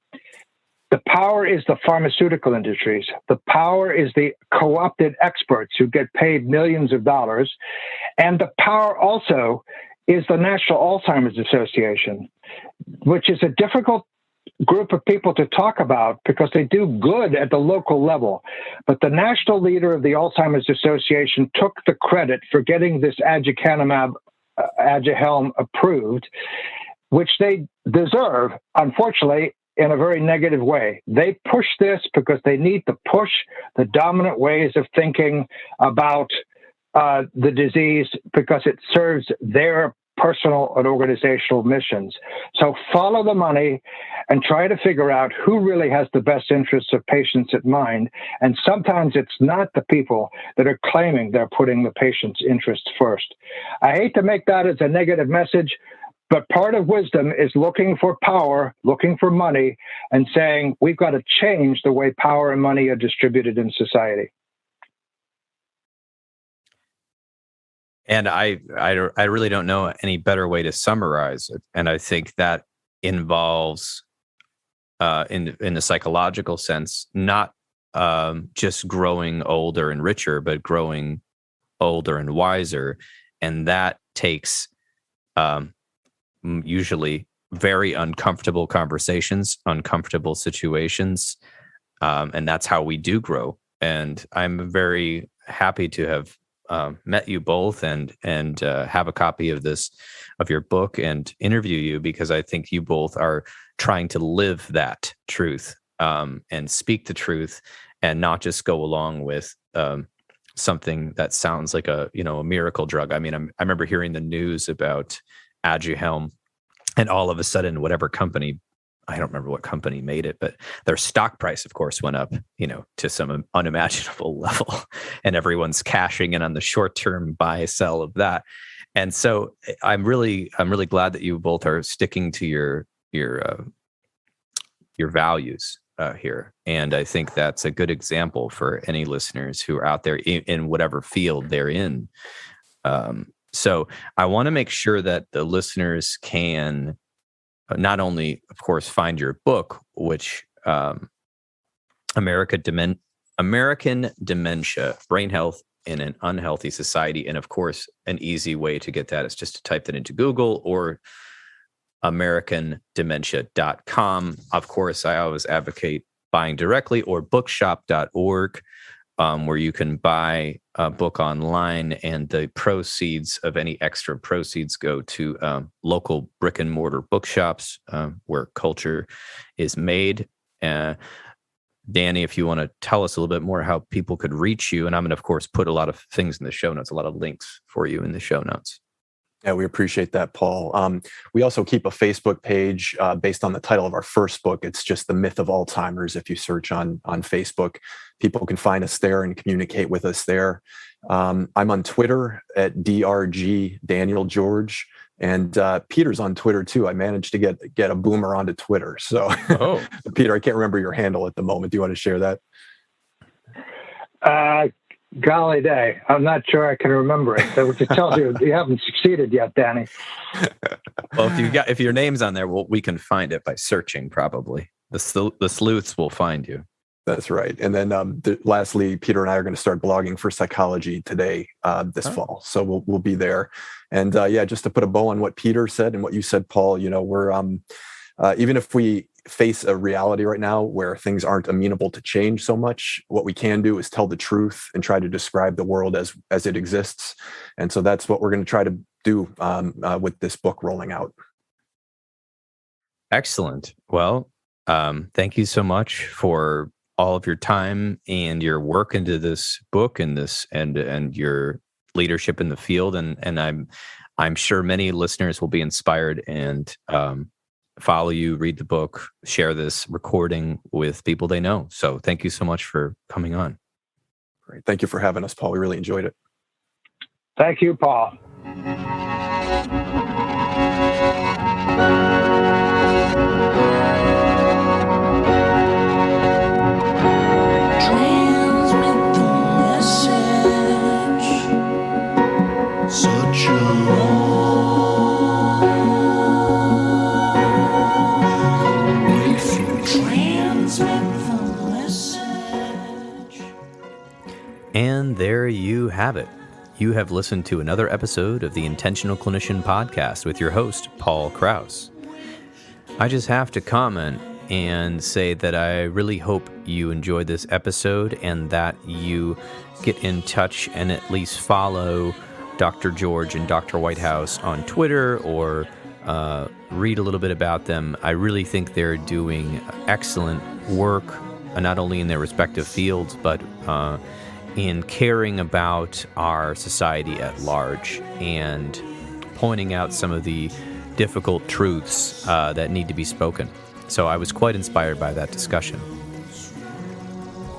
The power is the pharmaceutical industries. The power is the co-opted experts who get paid millions of dollars. And the power also is the National Alzheimer's Association, which is a difficult group of people to talk about because they do good at the local level. But the national leader of the Alzheimer's Association took the credit for getting this aducanumab, Aduhelm approved, which they deserve, unfortunately, in a very negative way. They push this because they need to push the dominant ways of thinking about the disease because it serves their personal and organizational missions. So follow the money and try to figure out who really has the best interests of patients at mind. And sometimes it's not the people that are claiming they're putting the patient's interests first. I hate to make that as a negative message, but part of wisdom is looking for power, looking for money, and saying we've got to change the way power and money are distributed in society. And I really don't know any better way to summarize it. And I think that involves, in the psychological sense, not just growing older and richer, but growing older and wiser. And that takes usually very uncomfortable conversations, uncomfortable situations. And that's how we do grow. And I'm very happy to have met you both and have a copy of your book and interview you, because I think you both are trying to live that truth and speak the truth and not just go along with something that sounds like a miracle drug. I mean, I remember hearing the news about Aduhelm, and all of a sudden, whatever company I don't remember what company made it, but their stock price, of course, went up, to some unimaginable level, and everyone's cashing in on the short-term buy sell of that. And so I'm really glad that you both are sticking to your values here. And I think that's a good example for any listeners who are out there in whatever field they're in. So I want to make sure that the listeners can not only, of course, find your book, which American Dementia, Brain Health in an Unhealthy Society. And of course, an easy way to get that is just to type that into Google or americandementia.com. Of course, I always advocate buying directly, or bookshop.org, where you can buy a book online, and the proceeds of any extra proceeds go to local brick and mortar bookshops where culture is made. Danny, if you want to tell us a little bit more how people could reach you, and I'm going to, of course, put a lot of things in the show notes, a lot of links for you in the show notes. Yeah, we appreciate that, Paul. We also keep a Facebook page based on the title of our first book. It's just The Myth of Alzheimer's. If you search on Facebook, people can find us there and communicate with us there. I'm on Twitter at DRG Daniel George, and Peter's on Twitter too. I managed to get a boomer onto Twitter. So, Peter, I can't remember your handle at the moment. Do you want to share that? Golly day, I'm not sure I can remember it. So it tells you haven't succeeded yet, Danny. Well, if your name's on there, we can find it by searching. Probably the sleuths will find you. That's right. And then lastly, Peter and I are going to start blogging for Psychology Today this fall. So we'll be there. And just to put a bow on what Peter said and what you said, Paul, we're even if we face a reality right now where things aren't amenable to change so much, what we can do is tell the truth and try to describe the world as it exists. And so that's what we're going to try to do with this book rolling out. Excellent. Well, thank you so much for all of your time and your work into this book and and your leadership in the field. And I'm sure many listeners will be inspired and follow you, read the book, share this recording with people they know. So thank you so much for coming on. Great. Thank you for having us, Paul. We really enjoyed it. Thank you, Paul. And there you have it. You have listened to another episode of the Intentional Clinician podcast with your host, Paul Krauss. I just have to comment and say that I really hope you enjoyed this episode and that you get in touch and at least follow Dr. George and Dr. Whitehouse on Twitter or read a little bit about them. I really think they're doing excellent work, not only in their respective fields, but in caring about our society at large and pointing out some of the difficult truths that need to be spoken. So I was quite inspired by that discussion.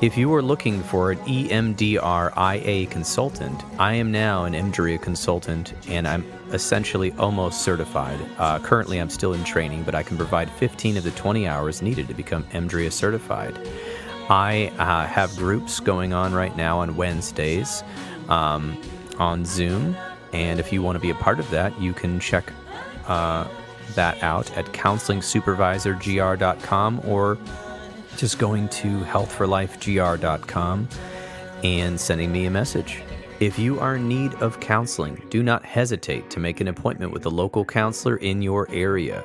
If you are looking for an EMDR-IA consultant, I am now an EMDRIA consultant, and I'm essentially almost certified. Currently, I'm still in training, but I can provide 15 of the 20 hours needed to become EMDRIA certified. I have groups going on right now on Wednesdays on Zoom, and if you want to be a part of that, you can check that out at counselingsupervisorgr.com or just going to healthforlifegr.com and sending me a message. If you are in need of counseling, do not hesitate to make an appointment with a local counselor in your area.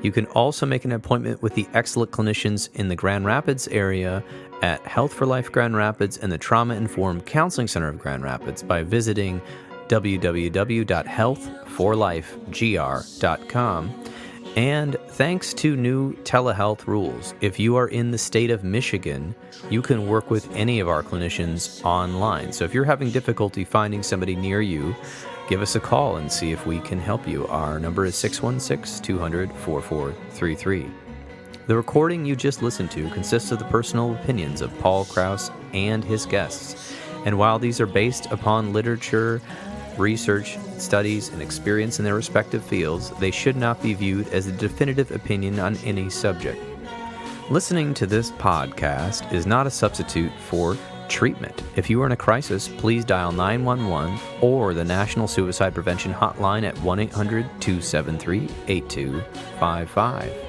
You can also make an appointment with the excellent clinicians in the Grand Rapids area at Health for Life Grand Rapids and the Trauma Informed Counseling Center of Grand Rapids by visiting www.healthforlifegr.com. And thanks to new telehealth rules, if you are in the state of Michigan, you can work with any of our clinicians online. So if you're having difficulty finding somebody near you, give us a call and see if we can help you. Our number is 616-200-4433. The recording you just listened to consists of the personal opinions of Paul Krauss and his guests, and while these are based upon literature, research, studies, and experience in their respective fields, they should not be viewed as a definitive opinion on any subject. Listening to this podcast is not a substitute for treatment. If you are in a crisis, please dial 911 or the National Suicide Prevention Hotline at 1-800-273-8255.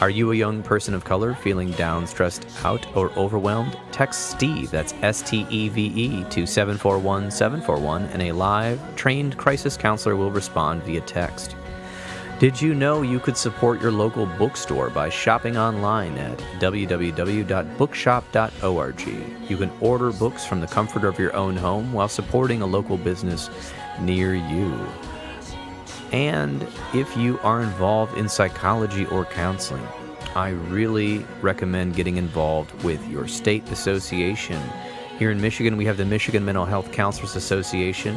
Are you a young person of color feeling down, stressed out, or overwhelmed? Text Steve, that's STEVE, to 741-741, and a live, trained crisis counselor will respond via text. Did you know you could support your local bookstore by shopping online at www.bookshop.org? You can order books from the comfort of your own home while supporting a local business near you. And if you are involved in psychology or counseling, I really recommend getting involved with your state association. Here in Michigan, we have the Michigan Mental Health Counselors Association,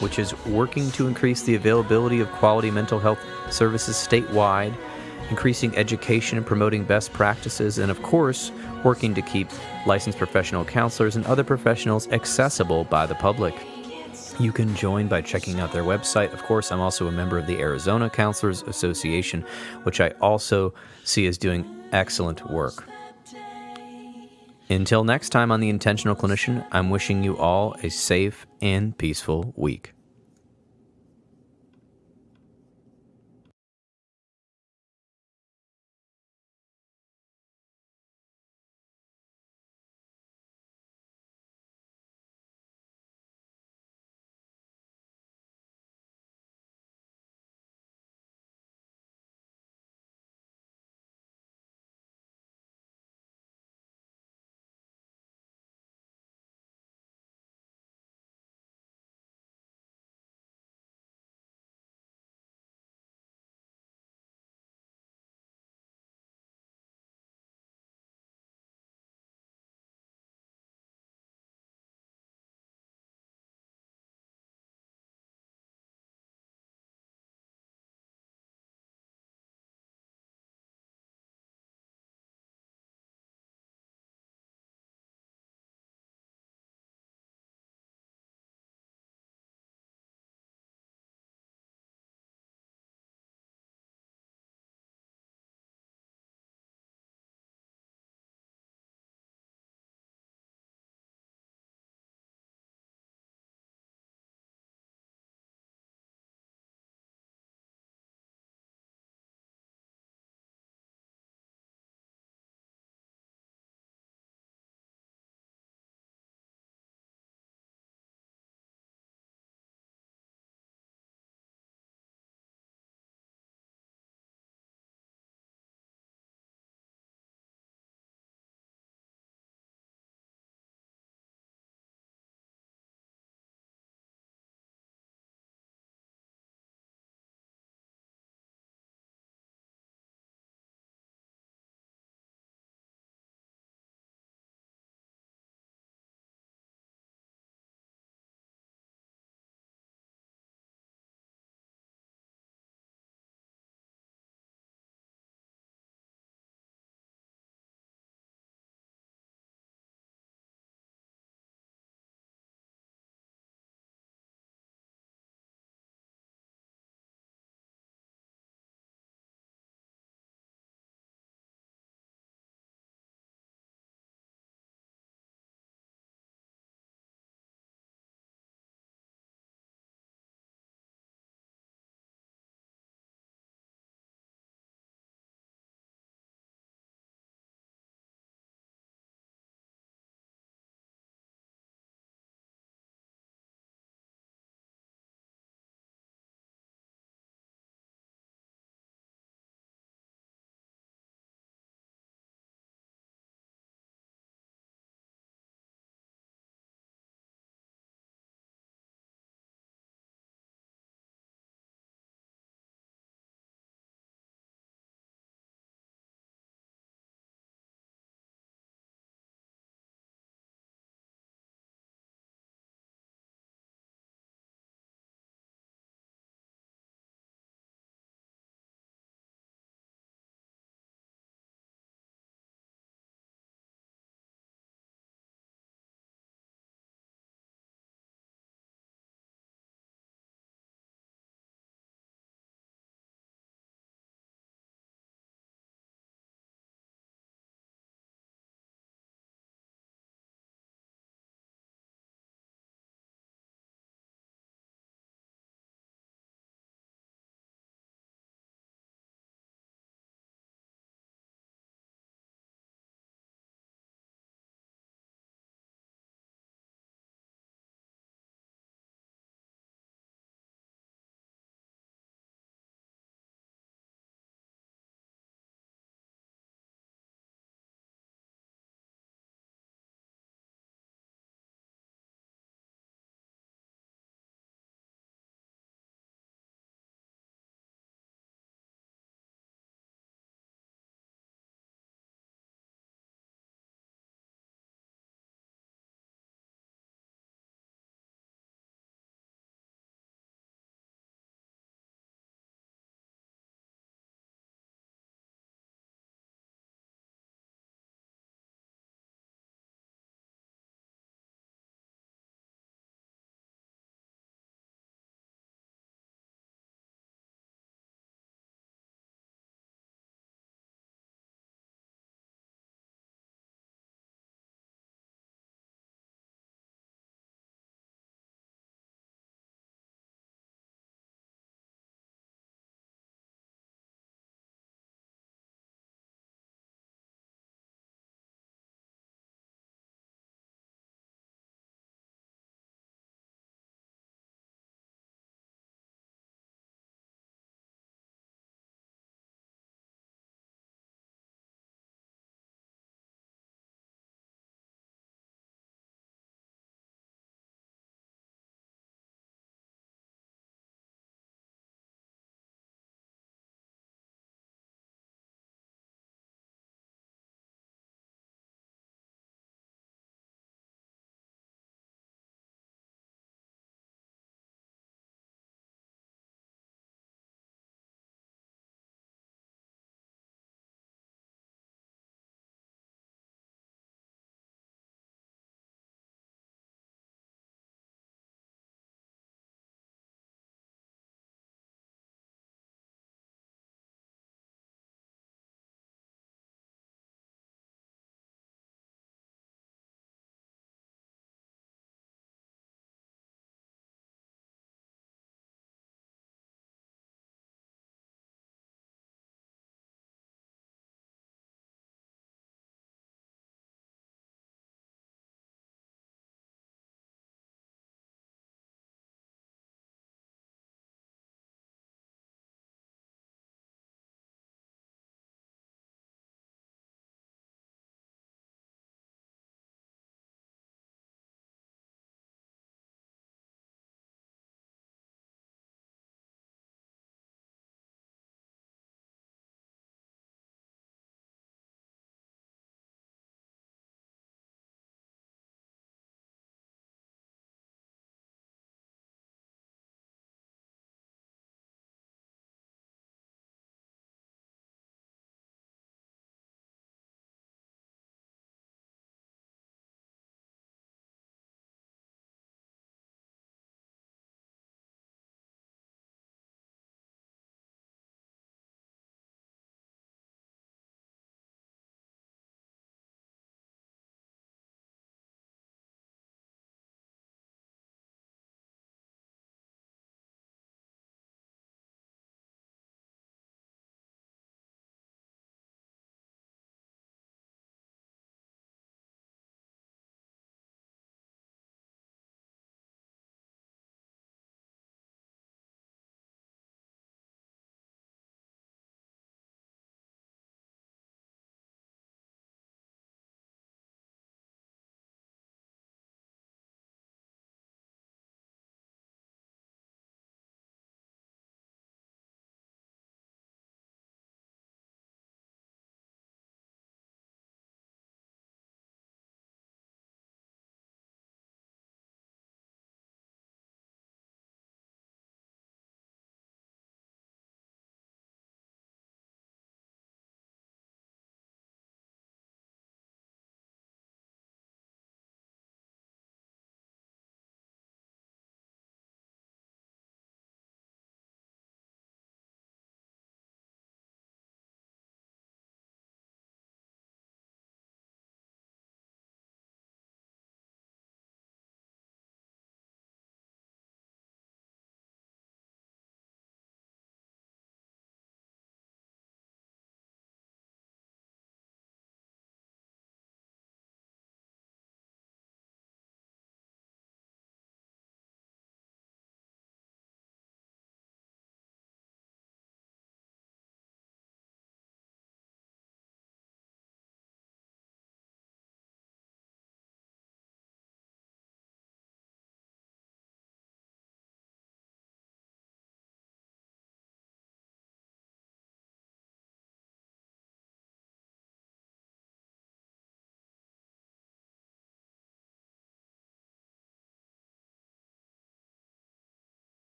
which is working to increase the availability of quality mental health services statewide, increasing education and promoting best practices, and of course, working to keep licensed professional counselors and other professionals accessible by the public. You can join by checking out their website. Of course, I'm also a member of the Arizona Counselors Association, which I also see as doing excellent work. Until next time on The Intentional Clinician, I'm wishing you all a safe and peaceful week.